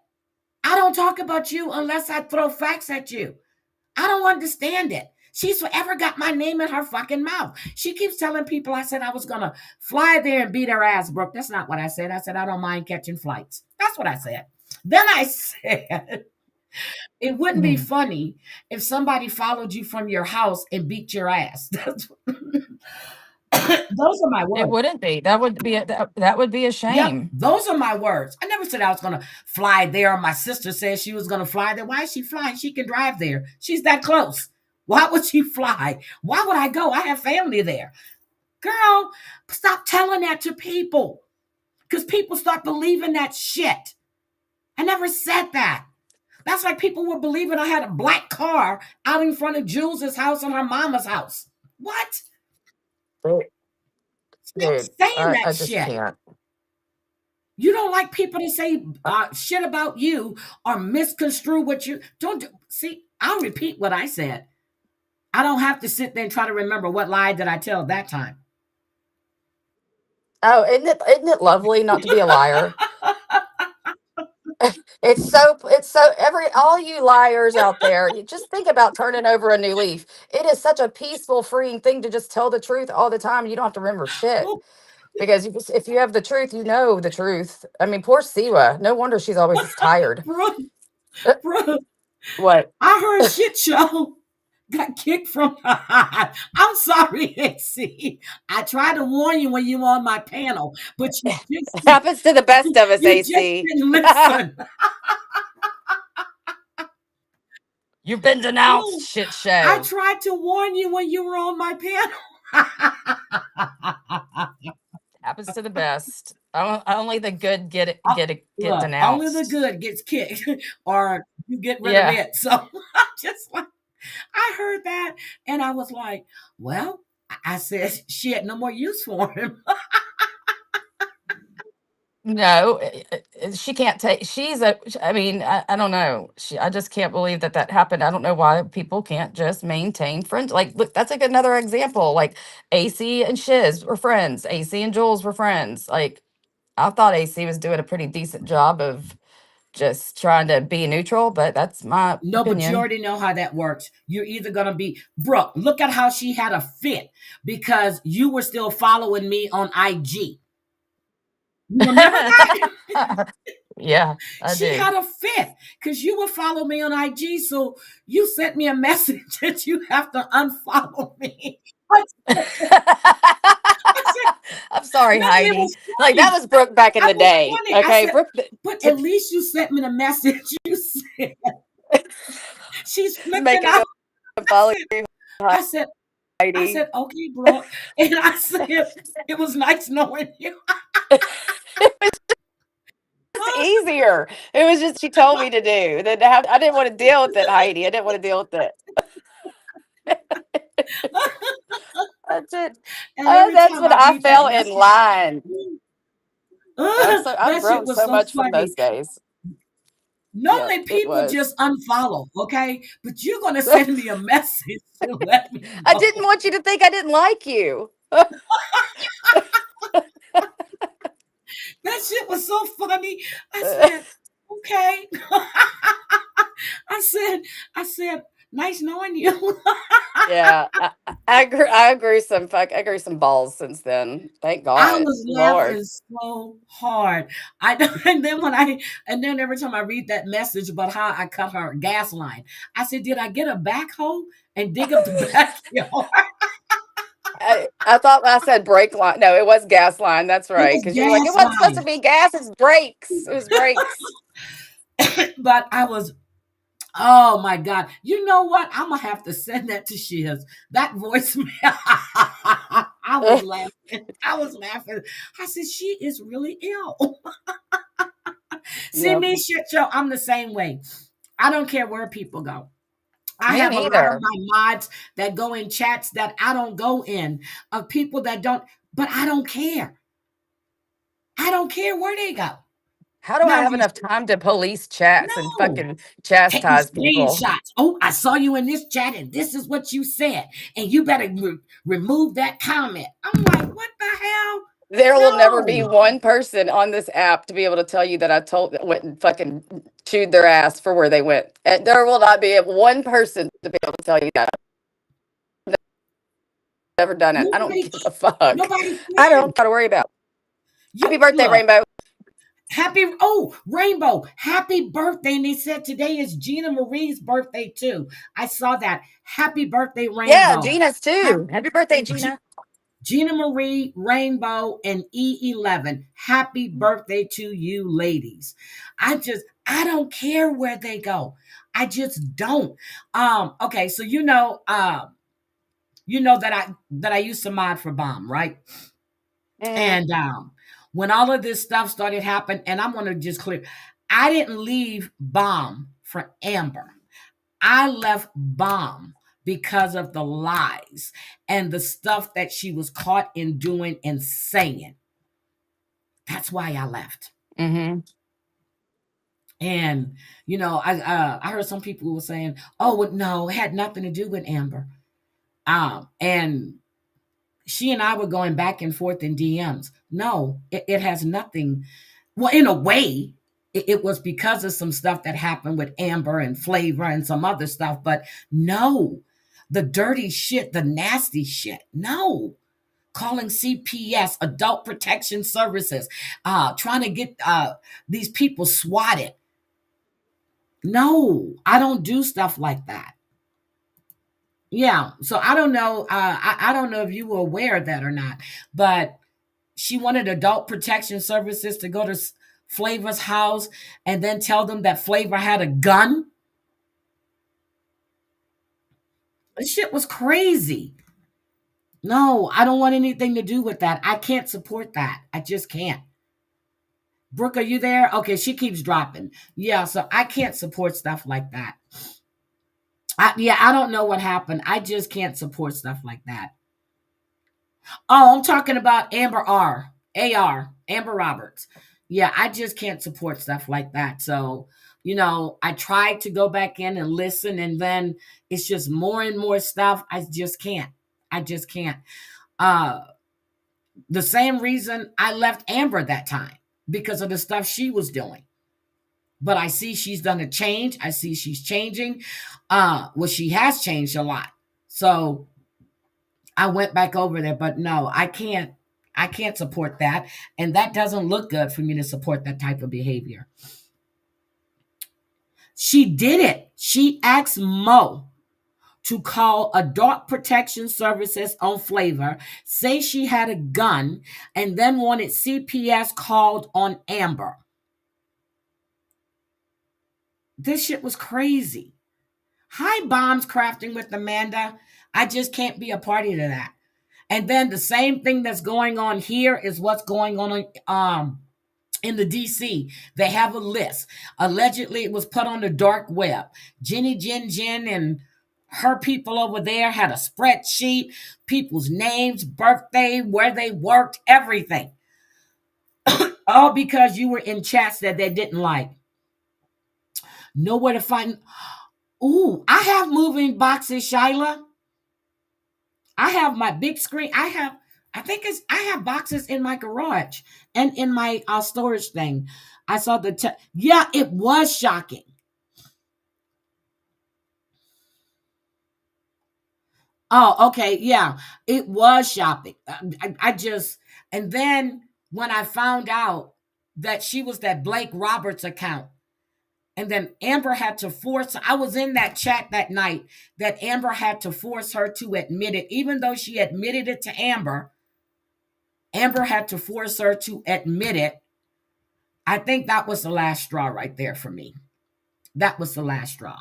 I don't talk about you unless I throw facts at you. I don't understand it. She's forever got my name in her fucking mouth. She keeps telling people I said I was gonna fly there and beat her ass, Brooke. That's not what I said. I said I don't mind catching flights. That's what I said. Then I said it wouldn't be Mhm. funny if somebody followed you from your house and beat your ass. Those are my It words. wouldn't be. That would be a Yep, shame. those are my words. I never said I was going to fly there. My sister said she was going to fly there. Why is she flying? She can drive there. She's that close. Why would she fly? Why would I go? I have family there. Girl, stop telling that to people because people start believing that shit. I never said that. That's like people were believing I had a black car out in front of Jules's house and her mama's house. What? Dude, Stop dude, saying I that just shit. can't. You don't like people to say shit about you or misconstrue what you don't do. See, I'll repeat what I said. I don't have to sit there and try to remember what lie did I tell that time. Oh, isn't it lovely not to be a liar? It's so every all you liars out there, you just think about turning over a new leaf. It is such a peaceful, freeing thing to just tell the truth all the time. You don't have to remember shit Oh, because if you have the truth, you know the truth. I mean, poor Siwa. No wonder she's always just tired. bro, Uh, bro, What I heard shit show got kicked from. I'm sorry, AC. I tried to warn you when you were on my panel, but happens to the best of us, you just AC? didn't listen. You've been denounced, Oh, shit I show. tried to warn you when you were on my panel. Happens to the best. Only the good Uh, get Look, only the denounced. good gets kicked, or you get rid of Yeah. it. So I'm just like, I heard that, and I was like, well, I said, shit, no more use for him. No, she can't take. She's a. I mean, I don't know. I just can't believe that that happened. I don't know why people can't just maintain friends. Like, look, that's like another example. Like, AC and Shiz were friends. AC and Jules were friends. Like, I thought AC was doing a pretty decent job of just trying to be neutral, but that's my No, but you opinion. already know how that works. You're either going to be, Brooke, look at how she had a fit because you were still following me on IG. You remember that? Yeah, I She do. had a fit because you would follow me on IG. So you sent me a message that you have to unfollow me. I said, I'm sorry, no, it Heidi. was Like that funny. was Brooke back in That the was day. funny. I Okay, said, Brooke. but at least you sent me the message. You said she's flipping Making out. them I follow said, you, I said, I Heidi. said, okay, bro. And I said, it was nice knowing you. It's easier. It was just she told me to do. Then to have, I didn't want to deal with it, Heidi. I didn't want to deal with it. That's it. And every That's time when I I read that fell in message, line. I've that shit grown was so so much from funny. those days. Yep, Normally it people was. just unfollow, okay? But you're gonna send me a message to let me I didn't know. want you to think I didn't like you. That shit was so funny. I said, okay. I said, I said, nice knowing you. Yeah, I grew some balls since then. Thank I God, was Lord. laughing so hard. I and then every time I read that message about how I cut her gas line, I said, did I get a backhoe and dig up the backyard? I thought I said brake line. No, it was gas line. That's It right. was Because you were like, it gas wasn't supposed to line. be gas. It's brakes. It was brakes. But I was, oh my God. You know what? I'm gonna have to send that to Shiz. That voicemail. I was laughing. I was laughing. I said, she is really ill. See Yep. me, shit show. I'm the same way. I don't care where people go. I Me have a lot of neither. my mods that go in chats that I don't go in, of people that don't, but I don't care. I don't care where they go. How do I Now, have enough time to police chats and no, fucking taking chastise people? screenshots. Oh, I saw you in this chat and this is what you said. And you better remove that comment. I'm like, what the hell? There will never be No, one person on this app to be able to tell you that I told went and fucking chewed their ass for where they went. And there will not be one person to be able to tell you that. I've never done it. I don't nobody, give a fuck. nobody I can. don't gotta worry about. You Happy birthday, look. Rainbow. Happy, oh, Rainbow, happy birthday. And they said today is Gina Marie's birthday too. I saw that. Happy birthday, Yeah, Rainbow. Gina's Hap- too. Happy birthday, G- Gina. Gina Marie, Rainbow, and E11. Happy birthday to you, ladies. I don't care where they go. I just don't. Okay, so you know that I used to mod for Bomb, right? Mhm. And when all of this stuff started happening, and I'm gonna just clear, I didn't leave Bomb for Amber. I left Bomb because of the lies and the stuff that she was caught in doing and saying. That's why I left. Mhm. And I heard some people were saying, "Oh, well, no, it had nothing to do with Amber." And she and I were going back and forth in DMs. No, it has nothing. Well, in a way, it was because of some stuff that happened with Amber and Flavor and some other stuff. But no, the dirty shit, the nasty shit. No, calling CPS, Adult Protection Services, trying to get these people swatted. No, I don't do stuff like that. Yeah, so I don't know. I don't know if you were aware of that or not, but she wanted Adult Protection Services to go to Flavor's house and then tell them that Flavor had a gun. This shit was crazy. No, I don't want anything to do with that. I can't support that. I just can't. Brooke, are you there? Okay, she keeps dropping. Yeah, so I can't support stuff like that. I don't know what happened. I just can't support stuff like that. Oh, I'm talking about Amber Roberts. yeah, I just can't support stuff like that. So, I tried to go back in and listen, and then it's just more and more stuff. I just can't. I just can't. Uh, the same reason I left Amber that time, because of the stuff she was doing. But I see she's done a change. I see she's changing. Well, she has changed a lot. So I went back over there, but no, I can't. I can't support that. And that doesn't look good for me to support that type of behavior. She did it. She asked Mo to call Adult Protection Services on Flavor, say she had a gun, and then wanted CPS called on Amber. This shit was crazy. Hi, Bombs Crafting with Amanda. I just can't be a party to that. And then the same thing that's going on here is what's going on in the DC. They have a list. Allegedly, it was put on the dark web. Jenny Jen Jen and her people over there had a spreadsheet, people's names, birthday, where they worked, everything. All because you were in chats that they didn't like. Nowhere to find. Ooh, I have moving boxes, Shyla. I have my big screen. I have boxes in my garage and in my storage thing. I saw yeah, it was shocking. Oh, okay, yeah, it was shopping. I just, and then when I found out that she was that Blake Roberts account, and then Amber had to force, I was in that chat that night that Amber had to force her to admit it, even though she admitted it to Amber. Amber had to force her to admit it. I think that was the last straw right there for me. That was the last straw.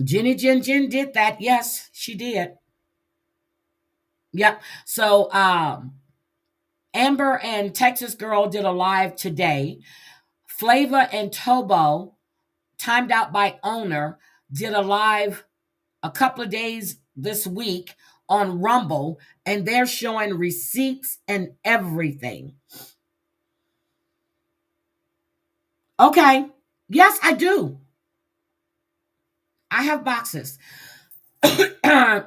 Jenny Jen Jen did that. Yes, she did. Yep. So Amber and Texas Girl did a live today. Flava and Tobo, timed out by owner, did a live a couple of days this week on Rumble, and they're showing receipts and everything. Okay. Yes, I do. I have boxes.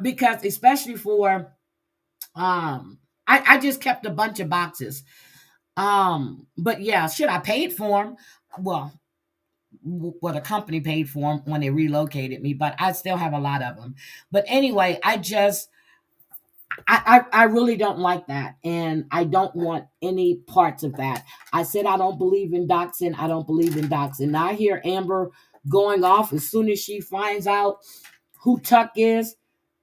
Because especially for I just kept a bunch of boxes. But yeah, shit, I paid for them. Well, what a company paid for them when they relocated me, but I still have a lot of them. But anyway, I really don't like that, and I don't want any parts of that. I said I don't believe in doxing. I don't believe in doxing. Now I hear Amber going off as soon as she finds out who Tuck is.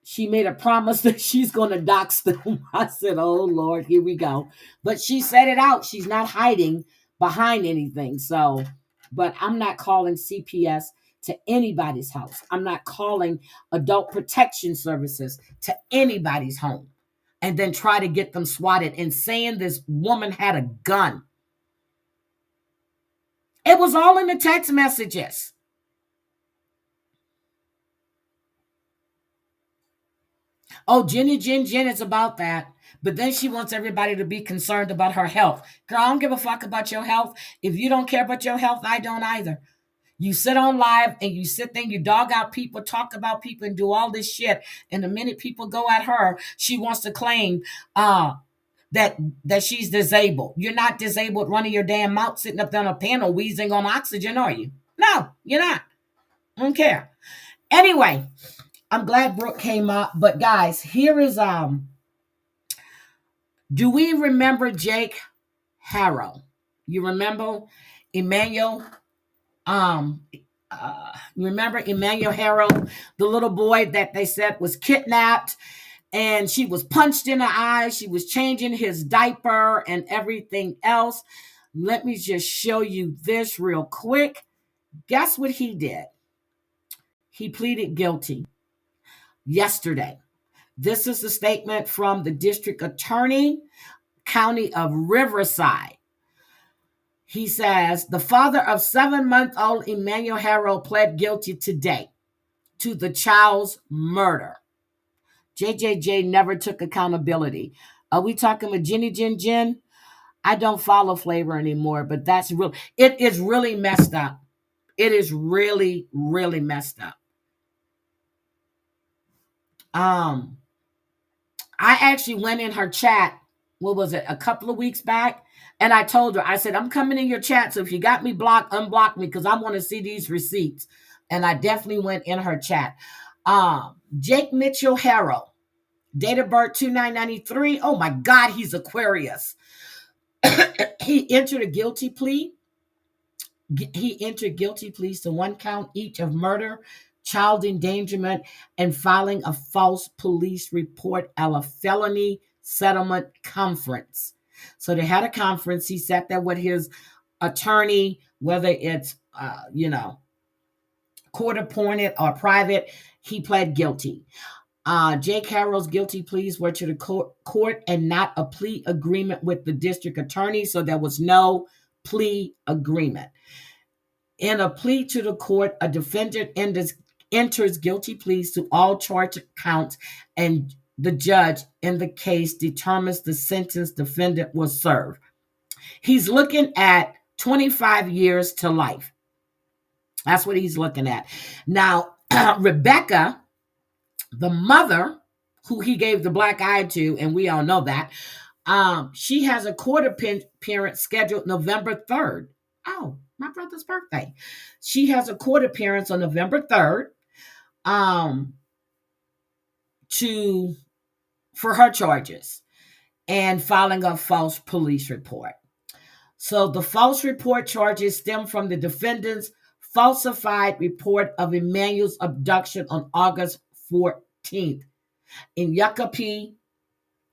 She made a promise that she's going to dox them. I said, "Oh Lord, here we go." But she said it out. She's not hiding behind anything. So, but I'm not calling CPS to anybody's house. I'm not calling Adult Protection Services to anybody's home and then try to get them swatted and saying this woman had a gun. It was all in the text messages. Oh, Jenny Jen Jen is about that. But then she wants everybody to be concerned about her health. Girl, I don't give a fuck about your health. If you don't care about your health, I don't either. You sit on live and you sit there and you dog out people, talk about people, and do all this shit. And the minute people go at her, she wants to claim that she's disabled. You're not disabled running your damn mouth, sitting up there on a panel wheezing on oxygen, are you? No, you're not. I don't care. Anyway, I'm glad Brooke came up. But guys, here is do we remember Jake Harrow? You remember Emmanuel? You remember Emmanuel Harrow, the little boy that they said was kidnapped, and she was punched in the eye. She was changing his diaper and everything else. Let me just show you this real quick. Guess what he did? He pleaded guilty yesterday. This is the statement from the district attorney, County of Riverside. He says the father of 7-month-old Emmanuel Harrow pled guilty today to the child's murder. JJJ never took accountability. Are we talking with Jenny Jen Jen? I don't follow Flavor anymore, but that's real. It is really messed up. It is really, really messed up. Um, I actually went in her chat. What was it? A couple of weeks back, and I told her, I said, "I'm coming in your chat. So if you got me blocked, unblock me because I want to see these receipts." And I definitely went in her chat. Jake Mitchell Harrow, date of birth 2993. Oh my God, he's Aquarius. he entered a guilty plea. He entered guilty pleas to one count each of murder, child endangerment, and filing a false police report at a felony settlement conference. So they had a conference. He sat there with his attorney, whether it's court appointed or private. He pled guilty. Jake Harrow's guilty pleas were to the court and not a plea agreement with the district attorney, so there was no plea agreement. In a plea to the court, a defendant enters guilty pleas to all charge counts, and the judge in the case determines the sentence defendant will serve. He's looking at 25 years to life. That's what he's looking at. Now, Rebecca, the mother who he gave the black eye to, and we all know that, she has a court appearance scheduled November 3rd. Oh, my brother's birthday. She has a court appearance on November 3rd for her charges and filing a false police report. So the false report charges stem from the defendant's falsified report of Emmanuel's abduction on August 14th in Yucapee,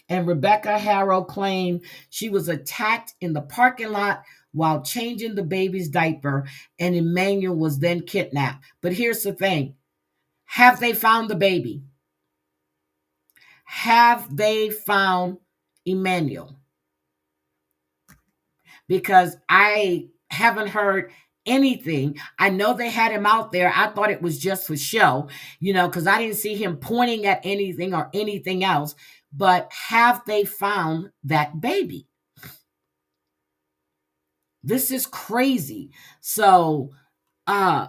and Rebecca Harrow claimed she was attacked in the parking lot while changing the baby's diaper, and Emmanuel was then kidnapped. But here's the thing. Have they found the baby? Have they found Emmanuel? Because I haven't heard anything. I know they had him out there. I thought it was just for show, because I didn't see him pointing at anything or anything else. But have they found that baby? This is crazy. So,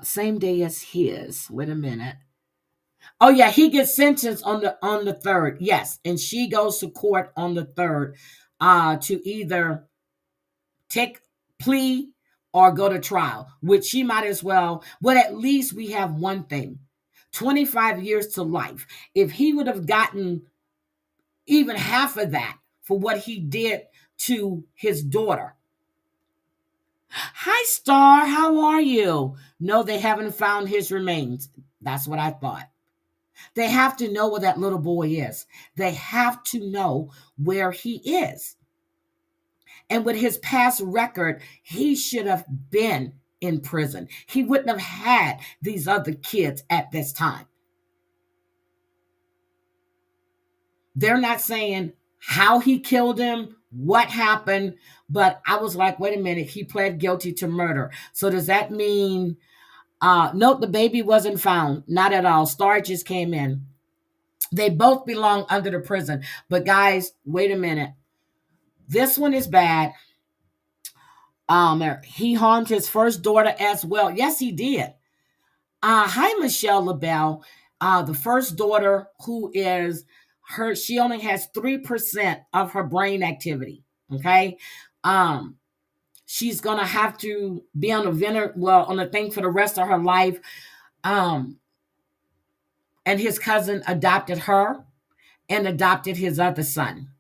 same day as his. Wait a minute. Oh yeah, he gets sentenced on the 3rd. Yes, and she goes to court on the 3rd to either take plea or go to trial, which she might as well. But at least we have one thing. 25 years to life. If he would have gotten even half of that for what he did to his daughter. Hi, Star. How are you? No, they haven't found his remains. That's what I thought. They have to know where that little boy is. They have to know where he is. And with his past record, he should have been in prison. He wouldn't have had these other kids at this time. They're not saying how he killed him, what happened, but I was like, wait a minute, he pled guilty to murder. So does that mean, note the baby wasn't found? Not at all. Star just came in. They both belong under the prison. But guys, wait a minute. This one is bad. He harmed his first daughter as well. Yes, he did. Hi, Michelle LaBelle. The first daughter who is she only has 3% of her brain activity. Okay. She's gonna have to be on the thing for the rest of her life. And his cousin adopted her and adopted his other son.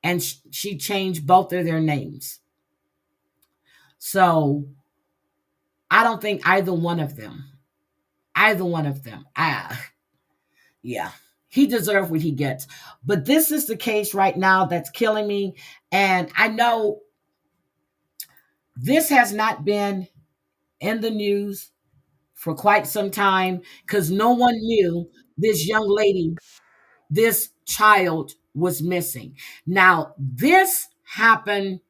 And she changed both of their names. So I don't think either one of them, yeah, he deserves what he gets. But this is the case right now that's killing me. And I know this has not been in the news for quite some time because no one knew this young lady, this child was missing. Now, this happened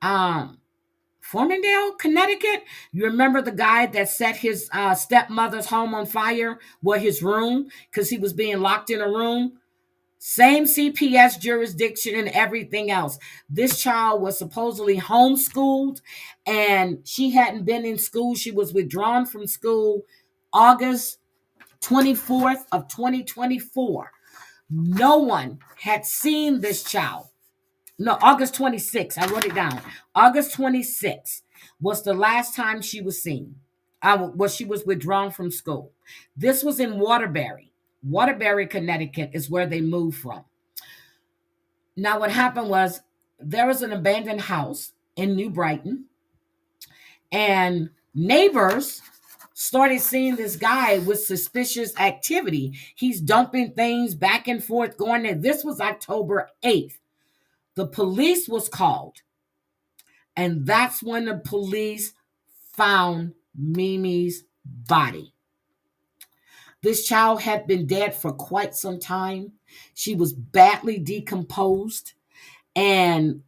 Farmingdale, Connecticut. You remember the guy that set his stepmother's home on fire? Well, his room, because he was being locked in a room. Same CPS jurisdiction and everything else. This child was supposedly homeschooled and she hadn't been in school. She was withdrawn from school August 24th of 2024. No one had seen this child. No, August 26th. I wrote it down. August 26th was the last time she was seen. She was withdrawn from school. This was in Waterbury. Waterbury, Connecticut is where they moved from. Now, what happened was there was an abandoned house in New Brighton, and neighbors started seeing this guy with suspicious activity. He's dumping things back and forth, going there. This was October 8th. The police was called, and that's when the police found Mimi's body. This child had been dead for quite some time. She was badly decomposed, and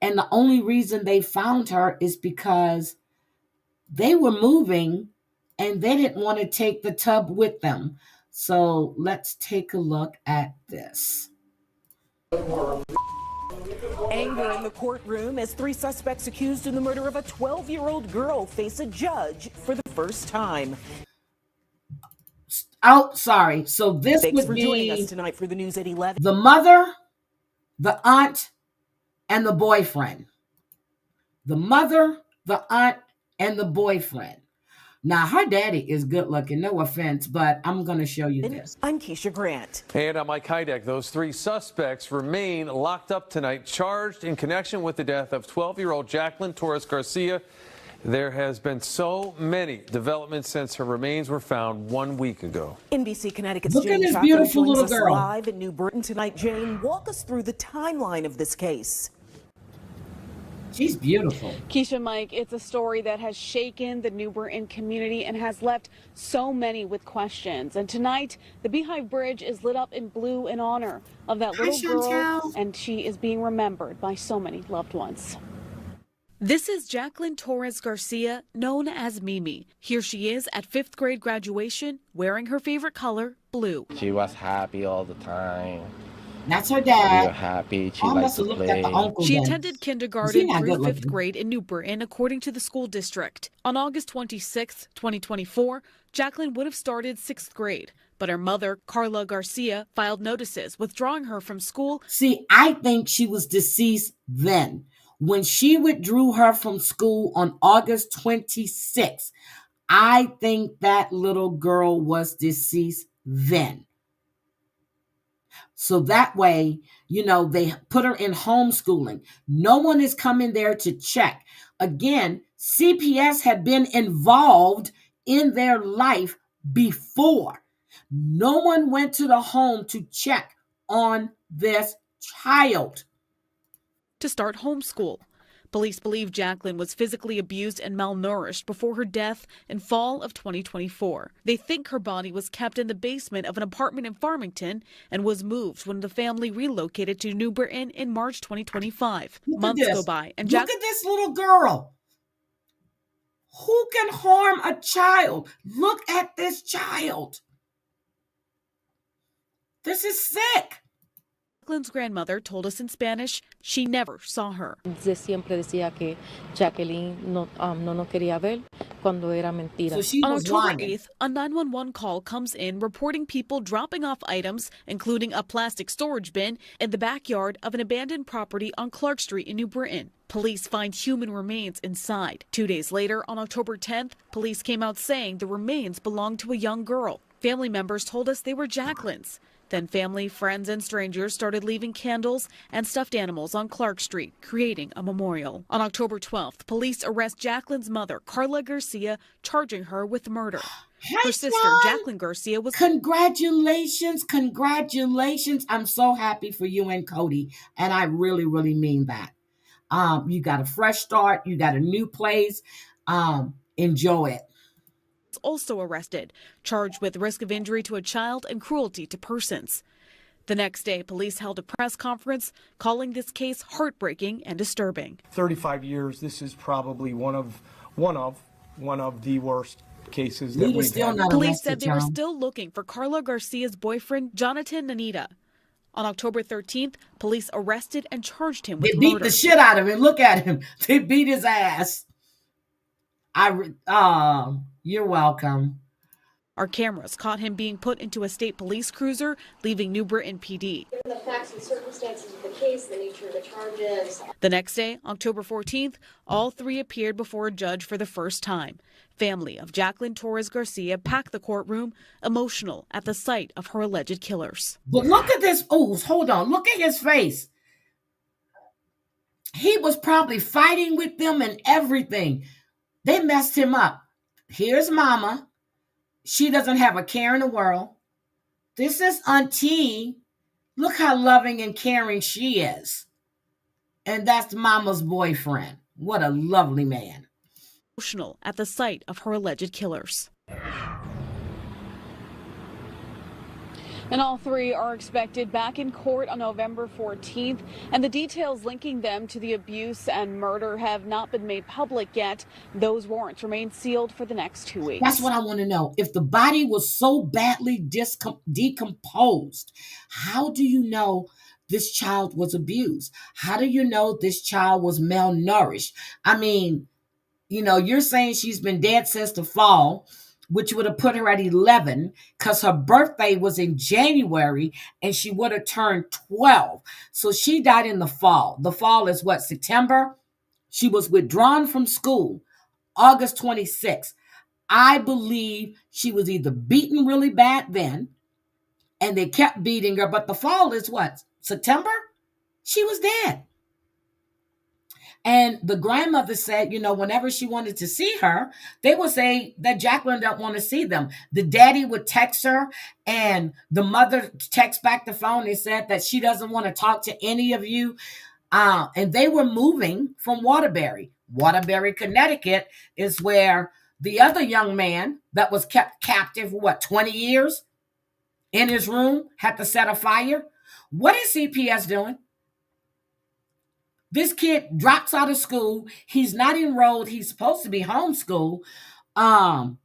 the only reason they found her is because they were moving and they didn't want to take the tub with them. So let's take a look at this. Anger in the courtroom as 3 suspects accused in the murder of a 12-year-old girl face a judge for the first time. Oh, sorry. So this Thanks would for joining be us tonight for the news at 11. the mother, the aunt, and the boyfriend. The mother, the aunt, and the boyfriend. Now, her daddy is good looking, no offense, but I'm going to show you this. I'm Keisha Grant. And I'm Mike Hydek. Those 3 suspects remain locked up tonight, charged in connection with the death of 12-year-old Jacqueline Torres Garcia. There has been so many developments since her remains were found 1 week ago. NBC Connecticut's Look at Jane this Chaplin beautiful joins little us girl. live in New Britain tonight. Jane, walk us through the timeline of this case. She's beautiful. Keisha, Mike, it's a story that has shaken the New Britain community and has left so many with questions. And tonight, the Beehive Bridge is lit up in blue in honor of that little girl, Chantel. and she is being remembered by so many loved ones. This is Jacqueline Torres Garcia, known as Mimi. Here she is at 5th grade graduation, wearing her favorite color, blue. She was happy all the time. That's her We were dad. happy. She I liked must to have looked at play. the uncle She then. attended Is he kindergarten not through good 5th looking? grade in New Britain, according to the school district. On August 26, 2024, Jacqueline would have started 6th grade, but her mother, Carla Garcia, filed notices withdrawing her from school. See, I think she was deceased then. When she withdrew her from school on August 26th, I think that little girl was deceased then. So that way, they put her in homeschooling. No one is coming there to check. Again, CPS had been involved in their life before. No one went to the home to check on this child. To start homeschool. Police believe Jacqueline was physically abused and malnourished before her death in fall of 2024. They think her body was kept in the basement of an apartment in Farmington and was moved when the family relocated to New Britain in March 2025. Months go by and Look at this little girl. Who can harm a child? Look at this child. This is sick. Jacqueline's grandmother told us in Spanish she never saw her. Siempre decía que Jacqueline no nos quería ver cuando era mentira. So she On was October lying. 8th, a 911 call comes in reporting people dropping off items, including a plastic storage bin, in the backyard of an abandoned property on Clark Street in New Britain. Police find human remains inside. 2 days later, on October 10th, police came out saying the remains belonged to a young girl. Family members told us they were Jacqueline's. Then family, friends, and strangers started leaving candles and stuffed animals on Clark Street, creating a memorial. On October 12th, police arrest Jacqueline's mother, Carla Garcia, charging her with murder. Her sister, Jacqueline Garcia, was... Congratulations. I'm so happy for you and Cody, and I really, really mean that. You got a fresh start. You got a new place. Enjoy it. also arrested, charged with risk of injury to a child and cruelty to persons. The next day, police held a press conference calling this case heartbreaking and disturbing. 35 years, this is probably one of the worst cases that we've had. Police said they were still looking for Carla Garcia's boyfriend, Jonathan Nanita. On October 13th, police arrested and charged him with They beat murder. the shit out of him. Look at him. They beat his ass. You're welcome. Our cameras caught him being put into a state police cruiser, leaving New Britain PD. Given the facts and circumstances of the case, the nature of the charges. The next day, October 14th, all three appeared before a judge for the first time. Family of Jacqueline Torres Garcia packed the courtroom, emotional at the sight of her alleged killers. But look at this. Oh, hold on. Look at his face. He was probably fighting with them and everything. They messed him up. Here's mama. She doesn't have a care in the world. This is auntie. Look how loving and caring she is. And that's mama's boyfriend. What a lovely man. Emotional at the sight of her alleged killers. And all three are expected back in court on November 14th, and the details linking them to the abuse and murder have not been made public yet. Those warrants remain sealed for the next 2 weeks. That's what I want to know. If the body was so badly decomposed, how do you know this child was abused? How do you know this child was malnourished? I mean, you're saying she's been dead since the fall, which would have put her at 11 because her birthday was in January and she would have turned 12. So she died in the fall. The fall is what, September? She was withdrawn from school August 26th. I believe she was either beaten really bad then and they kept beating her. But the fall is what, September? She was dead. And the grandmother said, whenever she wanted to see her, they would say that Jacqueline don't want to see them. The daddy would text her and the mother text back the phone and said that she doesn't want to talk to any of you. And they were moving from Waterbury. Waterbury, Connecticut is where the other young man that was kept captive, 20 years in his room, had to set a fire. What is CPS doing? This kid drops out of school. He's not enrolled. He's supposed to be homeschooled. Oh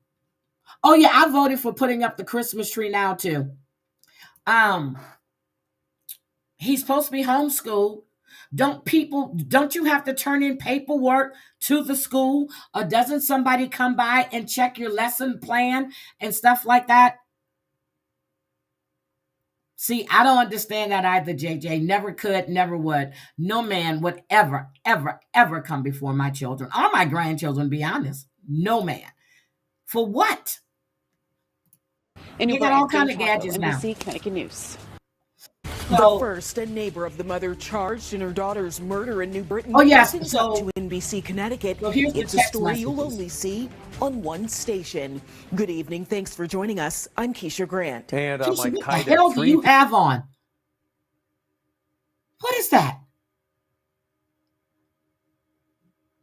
yeah, I voted for putting up the Christmas tree now too. He's supposed to be homeschooled. Don't you have to turn in paperwork to the school? Or doesn't somebody come by and check your lesson plan and stuff like that? See, I don't understand that either, JJ. Never could, never would. No man would ever, ever, ever come before my children or my grandchildren, to be honest. No man. For what? And you got all kinds of gadgets now. NBC Connecticut News. The first, a neighbor of the mother charged in her daughter's murder in New Britain. Oh, yes. Opens So- up to NBC Connecticut. So here's the It's a text story you'll messages. only see on one station. Good evening. Thanks for joining us. I'm Keisha Grant. And Keisha, Mike what Hyde the hell at do 3 you have on? What is that?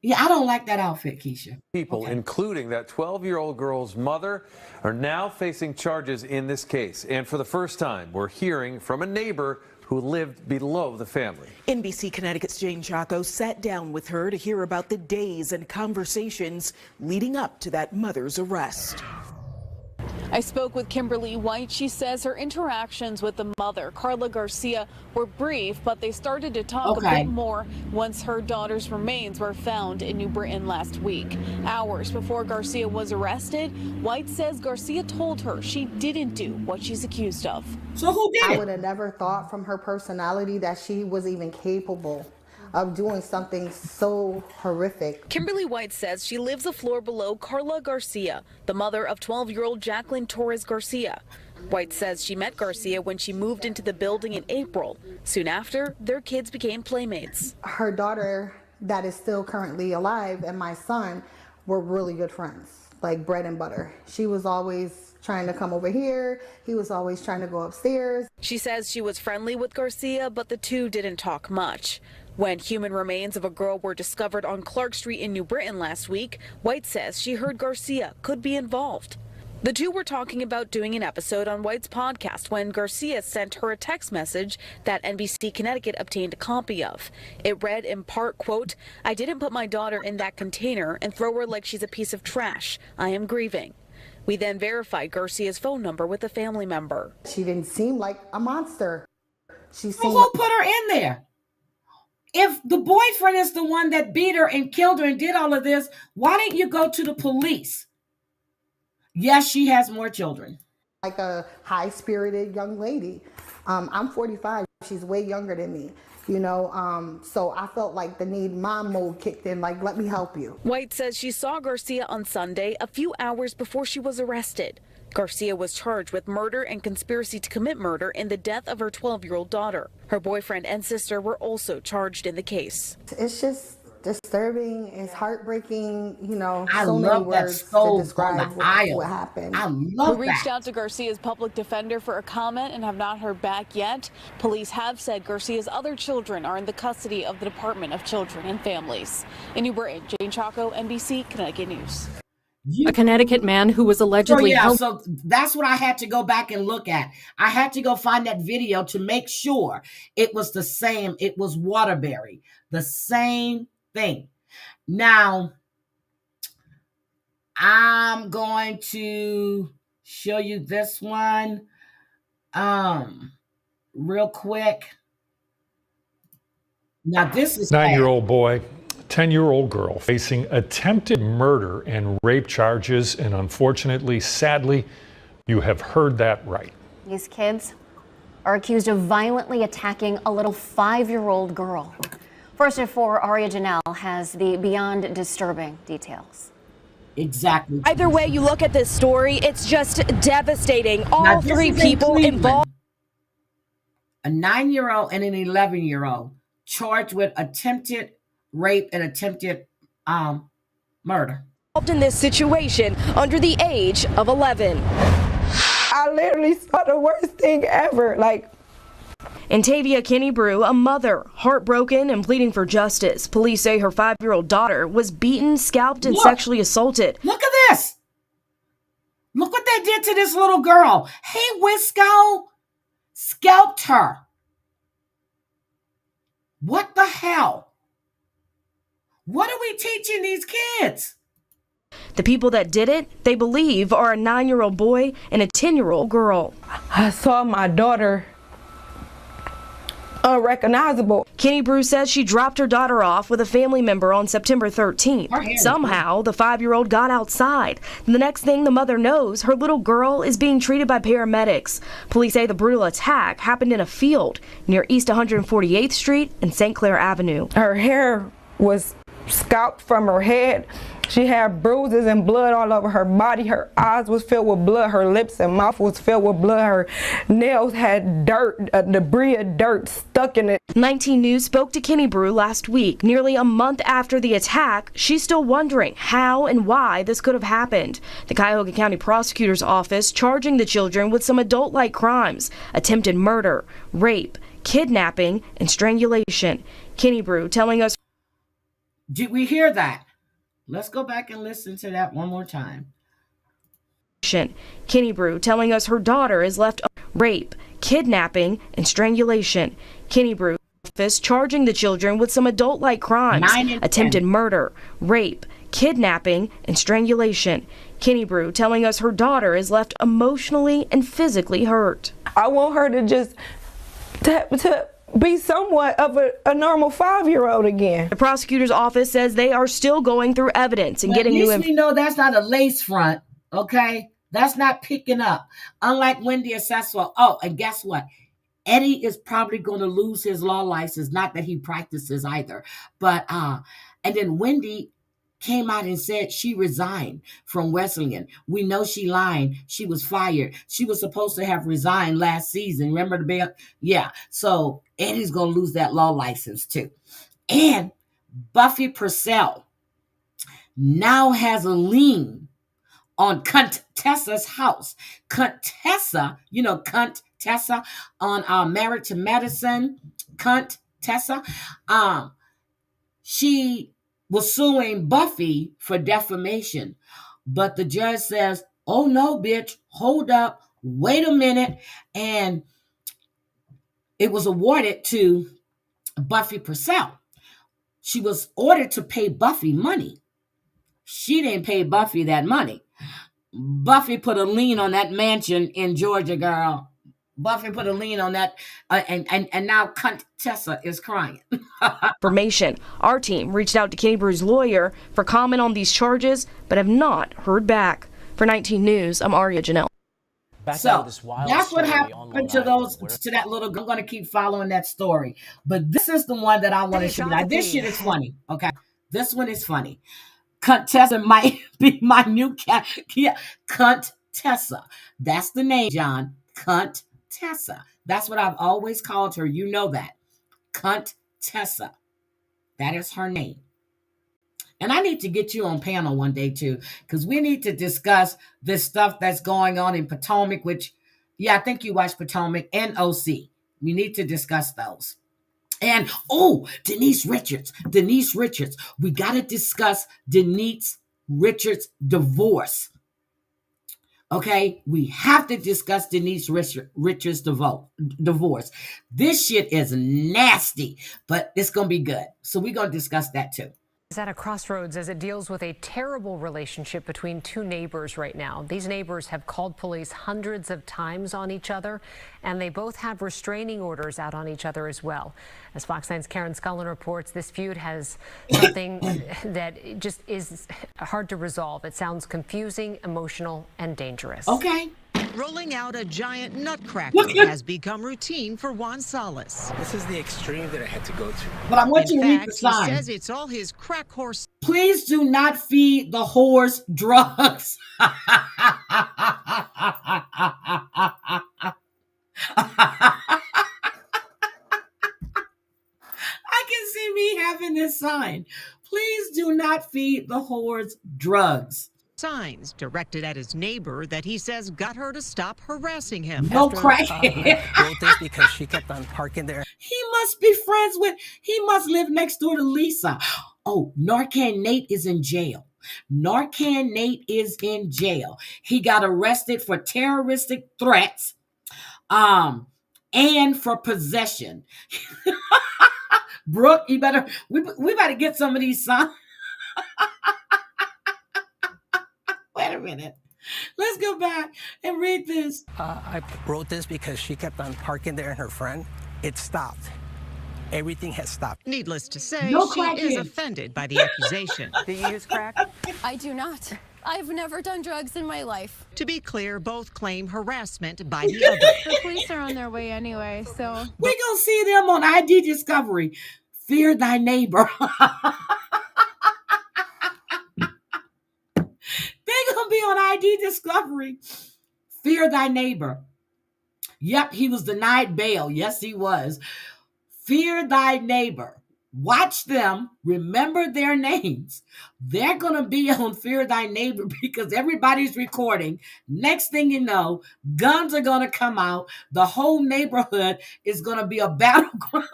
Yeah, I don't like that outfit, Keisha. people, Okay. including that 12-year-old girl's mother, are now facing charges in this case. And for the first time, we're hearing from a neighbor who lived below the family. NBC Connecticut's Jane Chaco sat down with her to hear about the days and conversations leading up to that mother's arrest. I spoke with Kimberly White. She says her interactions with the mother, Carla Garcia, were brief, but they started to talk a bit more once her daughter's remains were found in New Britain last week. Hours before Garcia was arrested, White says Garcia told her she didn't do what she's accused of. So who did I it? would have never thought from her personality that she was even capable of doing something so horrific. Kimberly White says she lives a floor below Carla Garcia, the mother of 12-year-old Jacqueline Torres Garcia. White says she met Garcia when she moved into the building in April. Soon after, their kids became playmates. Her daughter, that is still currently alive, and my son were really good friends, like bread and butter. She was always trying to come over here. He was always trying to go upstairs. She says she was friendly with Garcia, but the two didn't talk much. When human remains of a girl were discovered on Clark Street in New Britain last week, White says she heard Garcia could be involved. The two were talking about doing an episode on White's podcast when Garcia sent her a text message that NBC Connecticut obtained a copy of. It read in part, quote, "I didn't put my daughter in that container and throw her like she's a piece of trash. I am grieving." We then verified Garcia's phone number with a family member. She didn't seem like a monster. She's Well, seen. who put her in there? If the boyfriend is the one that beat her and killed her and did all of this, why didn't you go to the police? Yes, she has more children. Like a high-spirited young lady. I'm 45. She's way younger than me. You know, so I felt like the need mom mode kicked in, like, let me help you. White says she saw Garcia on Sunday, a few hours before she was arrested. Garcia was charged with murder and conspiracy to commit murder in the death of her 12-year-old daughter. Her boyfriend and sister were also charged in the case. It's just disturbing. It's heartbreaking. You know, I so many love that words to stove describe on the aisle. what happened. I love We reached that. out to Garcia's public defender for a comment and have not heard back yet. Police have said Garcia's other children are in the custody of the Department of Children and Families. In New Britain, Jane Chaco, NBC, Connecticut News. A Connecticut man who was allegedly held. So that's what I had to go back and look at. I had to go find that video to make sure it was the same. It was Waterbury, the same thing. Now, I'm going to show you this one real quick. Now, this is 9-year-old boy, 10-year-old girl facing attempted murder and rape charges, and unfortunately, sadly, you have heard that right. These kids are accused of violently attacking a little 5-year-old girl. First at 4, Aria Janelle has the beyond disturbing details. Exactly. Either way you look at this story, it's just devastating. All 3 people involved. A 9-year-old and an 11-year-old charged with attempted rape and attempted murder. Involved in this situation under the age of 11. I literally saw the worst thing ever. Antavia Kinnebrew, a mother, heartbroken and pleading for justice. Police say her 5-year-old daughter was beaten, scalped, and sexually assaulted. Look at this. Look what they did to this little girl. Hey, Wisco scalped her. What the hell? What are we teaching these kids? The people that did it, they believe, are a 9-year-old boy and a 10-year-old girl. I saw my daughter unrecognizable. Kinnebrew says she dropped her daughter off with a family member on September 13th. Somehow, the 5-year-old got outside. The next thing the mother knows, her little girl is being treated by paramedics. Police say the brutal attack happened in a field near East 148th Street and St. Clair Avenue. Her hair was scalped from her head. She had bruises and blood all over her body. Her eyes was filled with blood. Her lips and mouth was filled with blood. Her nails had dirt, debris of dirt stuck in it. 19 News spoke to Kinnebrew last week. Nearly a month after the attack, she's still wondering how and why this could have happened. The Cuyahoga County Prosecutor's Office charging the children with some adult-like crimes: attempted murder, rape, kidnapping, and strangulation. Kinnebrew telling us. Did we hear that? Let's go back and listen to that one more time. Kinnebrew telling us her daughter is left rape, kidnapping, and strangulation. Kinnebrew office charging the children with some adult-like crimes: attempted murder, rape, kidnapping, and strangulation. Kinnebrew telling us her daughter is left emotionally and physically hurt. I want her to just to be somewhat of a normal 5-year-old again. The prosecutor's office says they are still going through evidence and getting new information. We know that's not a lace front, okay? That's not picking up. Unlike Wendy Accesswell. Oh, and guess what? Eddie is probably going to lose his law license. Not that he practices either. But, and then Wendy came out and said she resigned from Wesleyan. We know she lied. She was fired. She was supposed to have resigned last season. Remember the bill? Yeah. So Eddie's going to lose that law license too. And Buffy Purcell now has a lien on Contessa's house. Contessa, you know, Contessa on Married to Medicine. Contessa. She was suing Buffy for defamation. But the judge says, oh no, bitch, hold up, wait a minute. And it was awarded to Buffy Purcell. She was ordered to pay Buffy money. She didn't pay Buffy that money. Buffy put a lien on that mansion in Georgia, girl. Buffy put a lean on that, and now cunt Tessa is crying. Information. Our team reached out to Kenny Brew's lawyer for comment on these charges, but have not heard back. For 19 News, I'm Aria Janelle. So that's what happened to that little girl. I'm going to keep following that story. But this is the one that I want to show you. Now, this shit is funny, okay? This one is funny. Cunt Tessa might be my new cat. Yeah, Cunt Tessa. That's the name, John. Cunt Tessa. That's what I've always called her. You know that. Cunt Tessa. That is her name. And I need to get you on panel one day too, because we need to discuss this stuff that's going on in Potomac, which, yeah, I think you watched Potomac and OC. We need to discuss those. And, Denise Richards. We got to discuss Denise Richards' divorce. Okay, we have to discuss Denise Richards' divorce. This shit is nasty, but it's going to be good. So we're going to discuss that too. Is at a crossroads as it deals with a terrible relationship between two neighbors right now. These neighbors have called police hundreds of times on each other, and they both have restraining orders out on each other as well. As Fox 9's Karen Scullin reports, this feud has something that just is hard to resolve. It sounds confusing, emotional, and dangerous. Okay. Rolling out a giant nutcracker has become routine for Juan Salas. This is the extreme that I had to go to. But I want you to read the sign. He says it's all his crack horse. Please do not feed the horse drugs. I can see me having this sign. Please do not feed the horse drugs. Signs directed at his neighbor that he says got her to stop harassing him. No crack. Wrote this because she kept on parking there. He must live next door to Lisa. Oh, Narcan Nate is in jail. He got arrested for terroristic threats, and for possession. Brooke, we better get some of these signs. Wait a minute. Let's go back and read this. I wrote this because she kept on parking there and her friend. It stopped. Everything has stopped. Needless to say, she is offended by the accusation. Do you use crack? I do not. I've never done drugs in my life. To be clear, both claim harassment by the other. The police are on their way anyway, so... We're going to see them on ID Discovery. Fear thy neighbor. They're going to be on ID Discovery. Fear thy neighbor. Yep, he was denied bail. Yes, he was. Fear thy neighbor. Watch them. Remember their names. They're going to be on Fear Thy Neighbor because everybody's recording. Next thing you know, guns are going to come out. The whole neighborhood is going to be a battleground.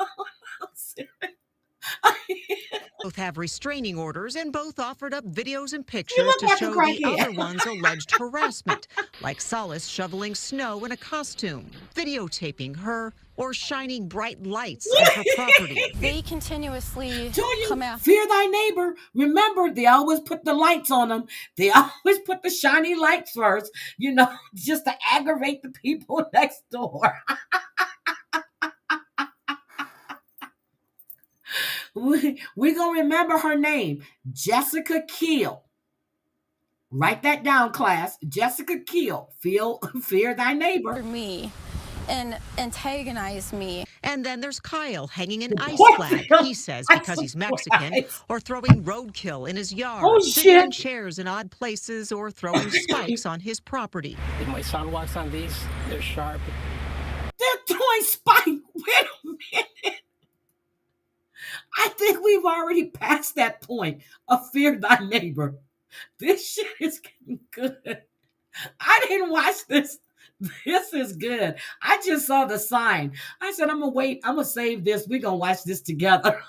Both have restraining orders and both offered up videos and pictures to show the other one's alleged harassment, like Salas shoveling snow in a costume, videotaping her, or shining bright lights at her property. They continuously come after. Fear thy neighbor. Remember, they always put the lights on them. They always put the shiny lights first, just to aggravate the people next door. We're going to remember her name, Jessica Keel. Write that down, class. Jessica Keel. Fear thy neighbor. For me and antagonize me. And then there's Kyle hanging an ice flag, he says, because he's Mexican, or throwing roadkill in his yard, sitting in chairs in odd places, or throwing spikes on his property. If my son walks on these, they're sharp. They're throwing spikes. Wait a minute. I think we've already passed that point of fear thy neighbor. This shit is getting good. I didn't watch this. This is good. I just saw the sign. I said, I'm going to wait. I'm going to save this. We're going to watch this together.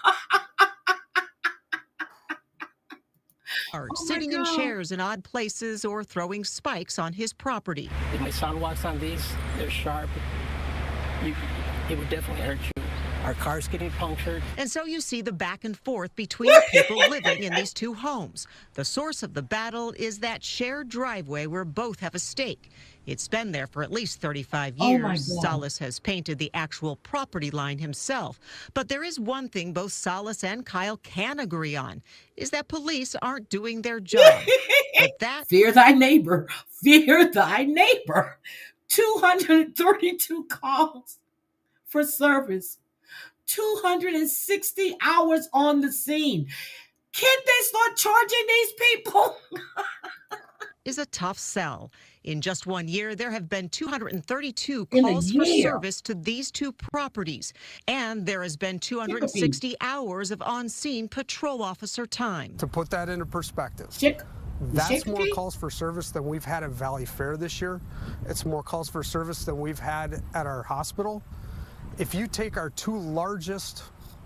Sitting in chairs in odd places or throwing spikes on his property. If my son walks on these, they're sharp. It would definitely hurt you. our cars getting punctured. And so you see the back and forth between the people living in these two homes. The source of the battle is that shared driveway where both have a stake. It's been there for at least 35 years. Salas has painted the actual property line himself. But there is one thing both Salas and Kyle can agree on, is that police aren't doing their job. But that fear thy neighbor, fear thy neighbor. 232 calls for service, 260 hours on the scene. Can't they start charging these people? is a tough sell. In just 1 year, there have been 232 calls for service to these two properties, and there has been 260 hours of on-scene patrol officer time. To put that into perspective, that's more calls for service than we've had at Valley Fair this year. It's more calls for service than we've had at our hospital. If you take our two largest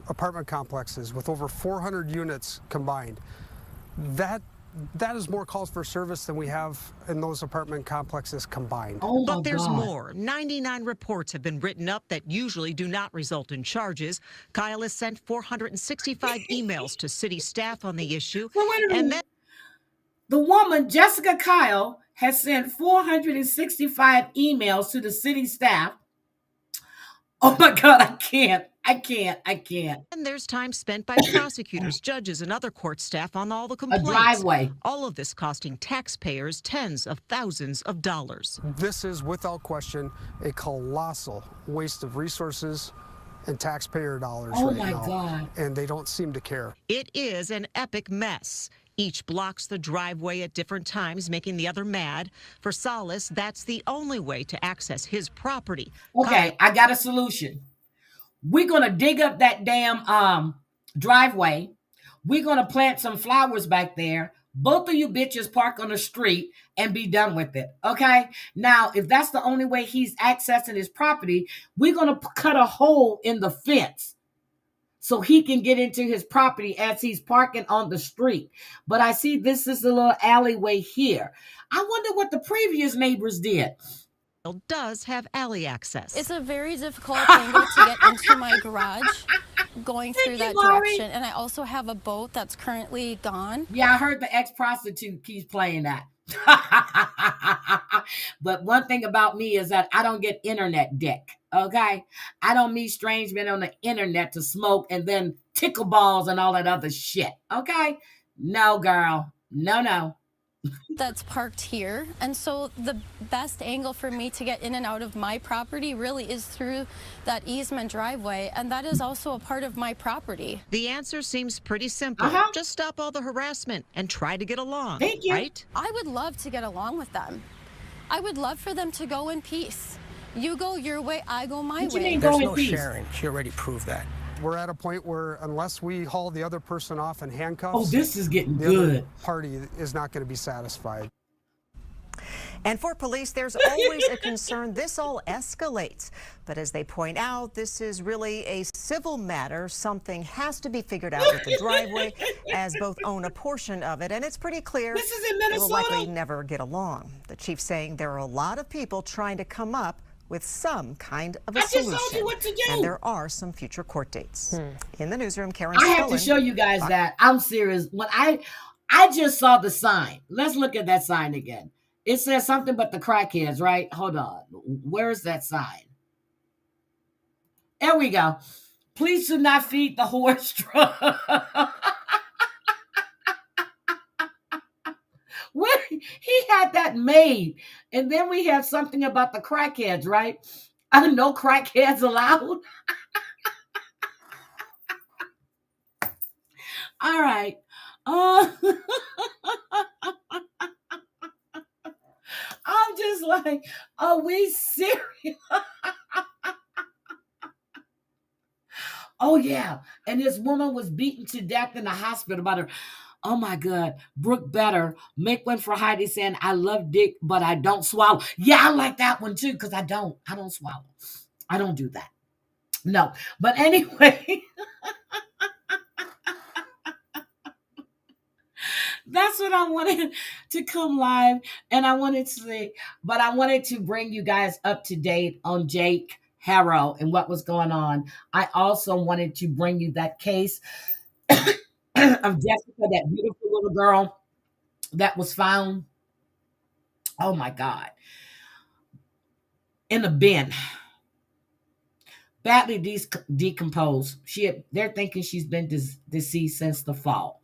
apartment complexes with over 400 units combined, that is more calls for service than we have in those apartment complexes combined. But there's more. 99 reports have been written up that usually do not result in charges. Kyle has sent 465 emails to city staff on the issue. And then the woman, Jessica Kyle, has sent 465 emails to the city staff. Oh my God, I can't. And there's time spent by prosecutors, judges, and other court staff on all the complaints. A driveway. All of this costing taxpayers tens of thousands of dollars. This is, without question, a colossal waste of resources and taxpayer dollars right now. Oh my God. And they don't seem to care. It is an epic mess. Each blocks the driveway at different times, making the other mad. For Salas, that's the only way to access his property. Okay, I got a solution. We're going to dig up that damn driveway. We're going to plant some flowers back there. Both of you bitches park on the street and be done with it. Okay? Now, if that's the only way he's accessing his property, we're going to cut a hole in the fence so he can get into his property as he's parking on the street. But I see this is a little alleyway here. I wonder what the previous neighbors did. Does have alley access. It's a very difficult angle to get into my garage going through that direction. And I also have a boat that's currently gone. Yeah, I heard the ex-prostitute keeps playing that. But one thing about me is that I don't get internet dick. Okay? I don't meet strange men on the internet to smoke and then tickle balls and all that other shit. Okay? No, girl. No. That's parked here. And so the best angle for me to get in and out of my property really is through that easement driveway. And that is also a part of my property. The answer seems pretty simple. Just stop all the harassment and try to get along. Thank you. Right? I would love to get along with them. I would love for them to go in peace. You go your way, I go my way. There's no sharing. She already proved that. We're at a point where unless we haul the other person off in handcuffs, oh, this is getting the good. Other party is not going to be satisfied. And for police, there's always a concern this all escalates. But as they point out, this is really a civil matter. Something has to be figured out with the driveway, as both own a portion of it. And it's pretty clear this is in Minnesota. They will likely never get along. The chief saying there are a lot of people trying to come up with some kind of a solution. I just told you what to do. And there are some future court dates. In the newsroom, Karen I have to show you guys that. I'm serious. When I just saw the sign. Let's look at that sign again. It says something but the crackheads, right? Hold on. Where's that sign? There we go. Please do not feed the horse truck. What? He had that made. And then we have something about the crackheads, right? No crackheads allowed. All right. I'm just like, are we serious? Oh, yeah. And this woman was beaten to death in the hospital by her. Oh, my God. Brooke Better, make one for Heidi saying, I love dick, but I don't swallow. Yeah, I like that one, too, because I don't swallow. I don't do that. No. But anyway, that's what I wanted to come live. And I wanted to say, but I wanted to bring you guys up to date on Jake Harrow and what was going on, I also wanted to bring you that case of Jessica, that beautiful little girl that was found, oh my God, in a bin, badly decomposed. They're thinking she's been deceased since the fall.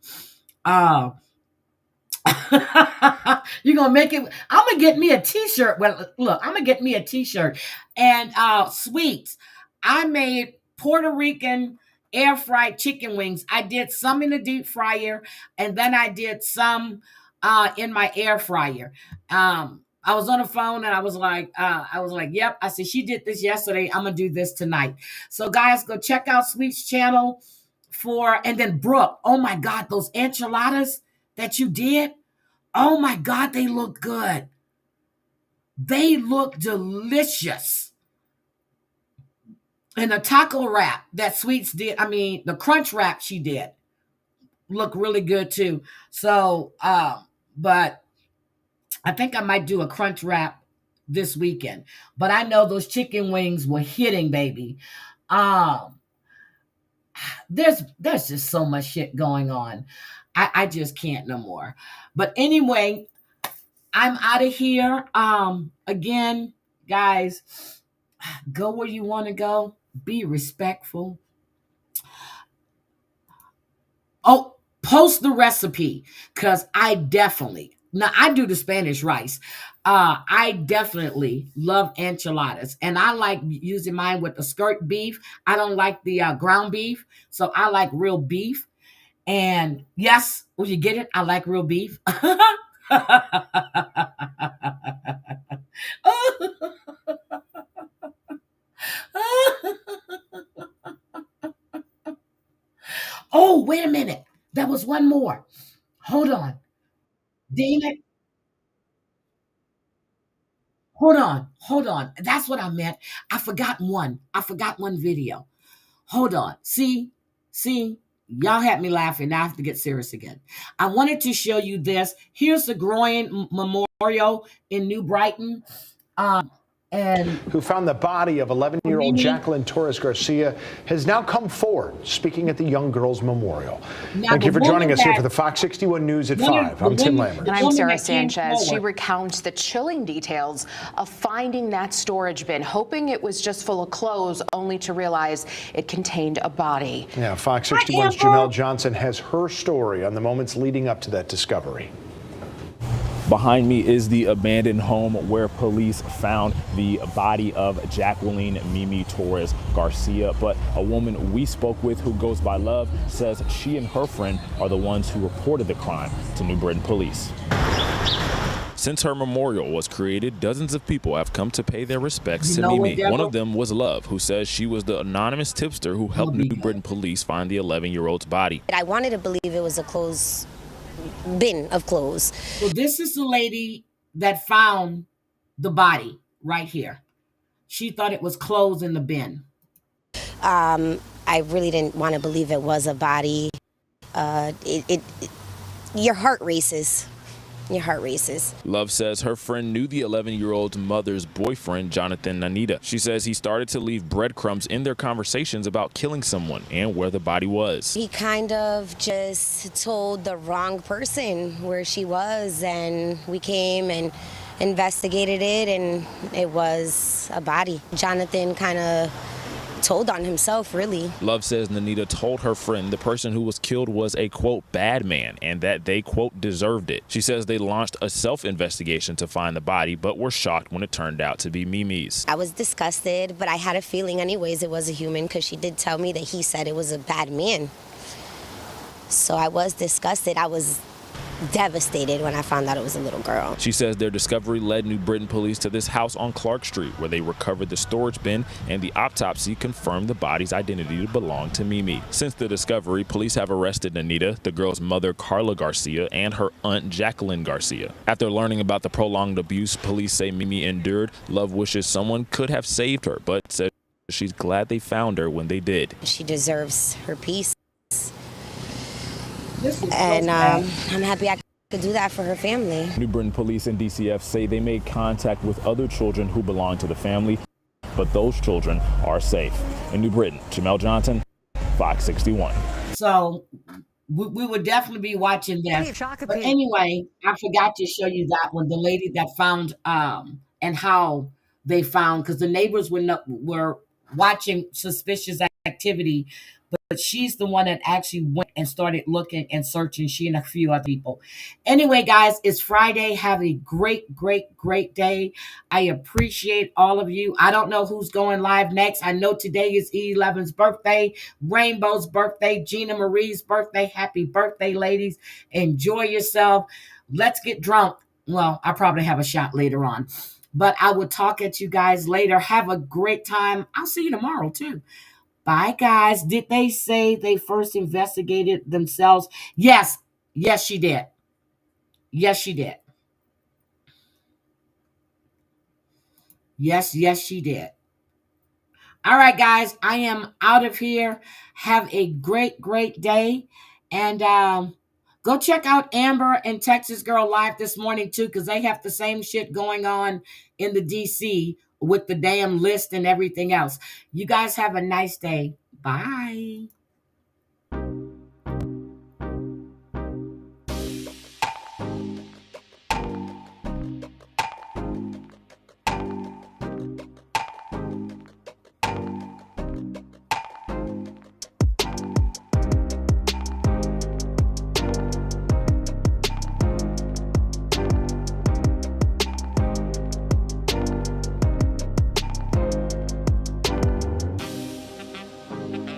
You're gonna make it. I'm gonna get me a t-shirt. Well, look, I'm gonna get me a t-shirt and sweets. I made Puerto Rican air fried chicken wings. I did some in the deep fryer, and then I did some in my air fryer. I was on the phone and I was like, yep. I said, she did this yesterday. I'm gonna do this tonight. So guys, go check out Sweet's channel and then Brooke. Oh my God, those enchiladas that you did. Oh my God, they look good. They look delicious. And the taco wrap that Sweets did, the crunch wrap she did, look really good too. So, but I think I might do a crunch wrap this weekend. But I know those chicken wings were hitting, baby. There's just so much shit going on. I just can't no more. But anyway, I'm out of here. Again, guys, go where you want to go. Be respectful. Oh, post the recipe, because I do the Spanish rice. I definitely love enchiladas, and I like using mine with the skirt beef. I don't like the ground beef, so I like real beef. And yes, will you get it? I like real beef. Oh, wait a minute. There was one more. Hold on. Damn it. Hold on. That's what I meant. I forgot one video. Hold on. See? Y'all had me laughing. Now I have to get serious again. I wanted to show you this. Here's the Groyan Memorial in New Brighton. Who found the body of 11-year-old Jacqueline Torres Garcia has now come forward, speaking at the young girl's memorial. Thank you for joining us here for the Fox 61 News at 5. I'm Tim Lambert. And I'm Sarah Sanchez. She recounts the chilling details of finding that storage bin, hoping it was just full of clothes, only to realize it contained a body. Yeah, Fox 61's Jamel Johnson has her story on the moments leading up to that discovery. Behind me is the abandoned home where police found the body of Jacqueline Mimi Torres Garcia. But a woman we spoke with who goes by Love says she and her friend are the ones who reported the crime to New Britain police. Since her memorial was created, dozens of people have come to pay their respects to Mimi. One of them was Love, who says she was the anonymous tipster who helped New Britain police find the 11-year-old's body. I wanted to believe it was a clothes bin of clothes. So this is the lady that found the body right here. She thought it was clothes in the bin. I really didn't want to believe it was a body. Your heart races. Love says her friend knew the 11-year-old's mother's boyfriend, Jonathan Nanita. She says he started to leave breadcrumbs in their conversations about killing someone and where the body was. He kind of just told the wrong person where she was, and we came and investigated it, and it was a body. Jonathan kind of told on himself, really. Love says Nanita told her friend the person who was killed was a, quote, bad man and that they, quote, deserved it. She says they launched a self-investigation to find the body, but were shocked when it turned out to be Mimi's. I was disgusted, but I had a feeling anyways it was a human, because she did tell me that he said it was a bad man. So I was disgusted. I was devastated when I found out it was a little girl. She says their discovery led New Britain police to this house on Clark Street, where they recovered the storage bin, and the autopsy confirmed the body's identity to belong to Mimi. Since the discovery, police have arrested Nanita, the girl's mother Carla Garcia, and her aunt Jacqueline Garcia. After learning about the prolonged abuse police say Mimi endured, Love wishes someone could have saved her, but says she's glad they found her when they did. She deserves her peace. And I'm happy I could do that for her family. New Britain police and DCF say they made contact with other children who belong to the family. but those children are safe. In New Britain, Jamel Johnson, Fox 61. So we would definitely be watching this. But anyway, I forgot to show you that one, the lady that found and how they found, because the neighbors were watching suspicious activity, but she's the one that actually went and started looking and searching, she and a few other people. Anyway, guys, it's Friday. Have a great, great, great day. I appreciate all of you. I don't know who's going live next. I know today is E11's birthday, Rainbow's birthday, Gina Marie's birthday. Happy birthday, ladies. Enjoy yourself. Let's get drunk. Well, I'll probably have a shot later on, but I will talk at you guys later. Have a great time. I'll see you tomorrow too. Bye, guys. Did they say they first investigated themselves? Yes. Yes, she did. Yes, she did. Yes, she did. All right, guys. I am out of here. Have a great, great day. And go check out Amber and Texas Girl Live this morning, too, because they have the same shit going on in the DC with the damn list and everything else. You guys have a nice day. Bye.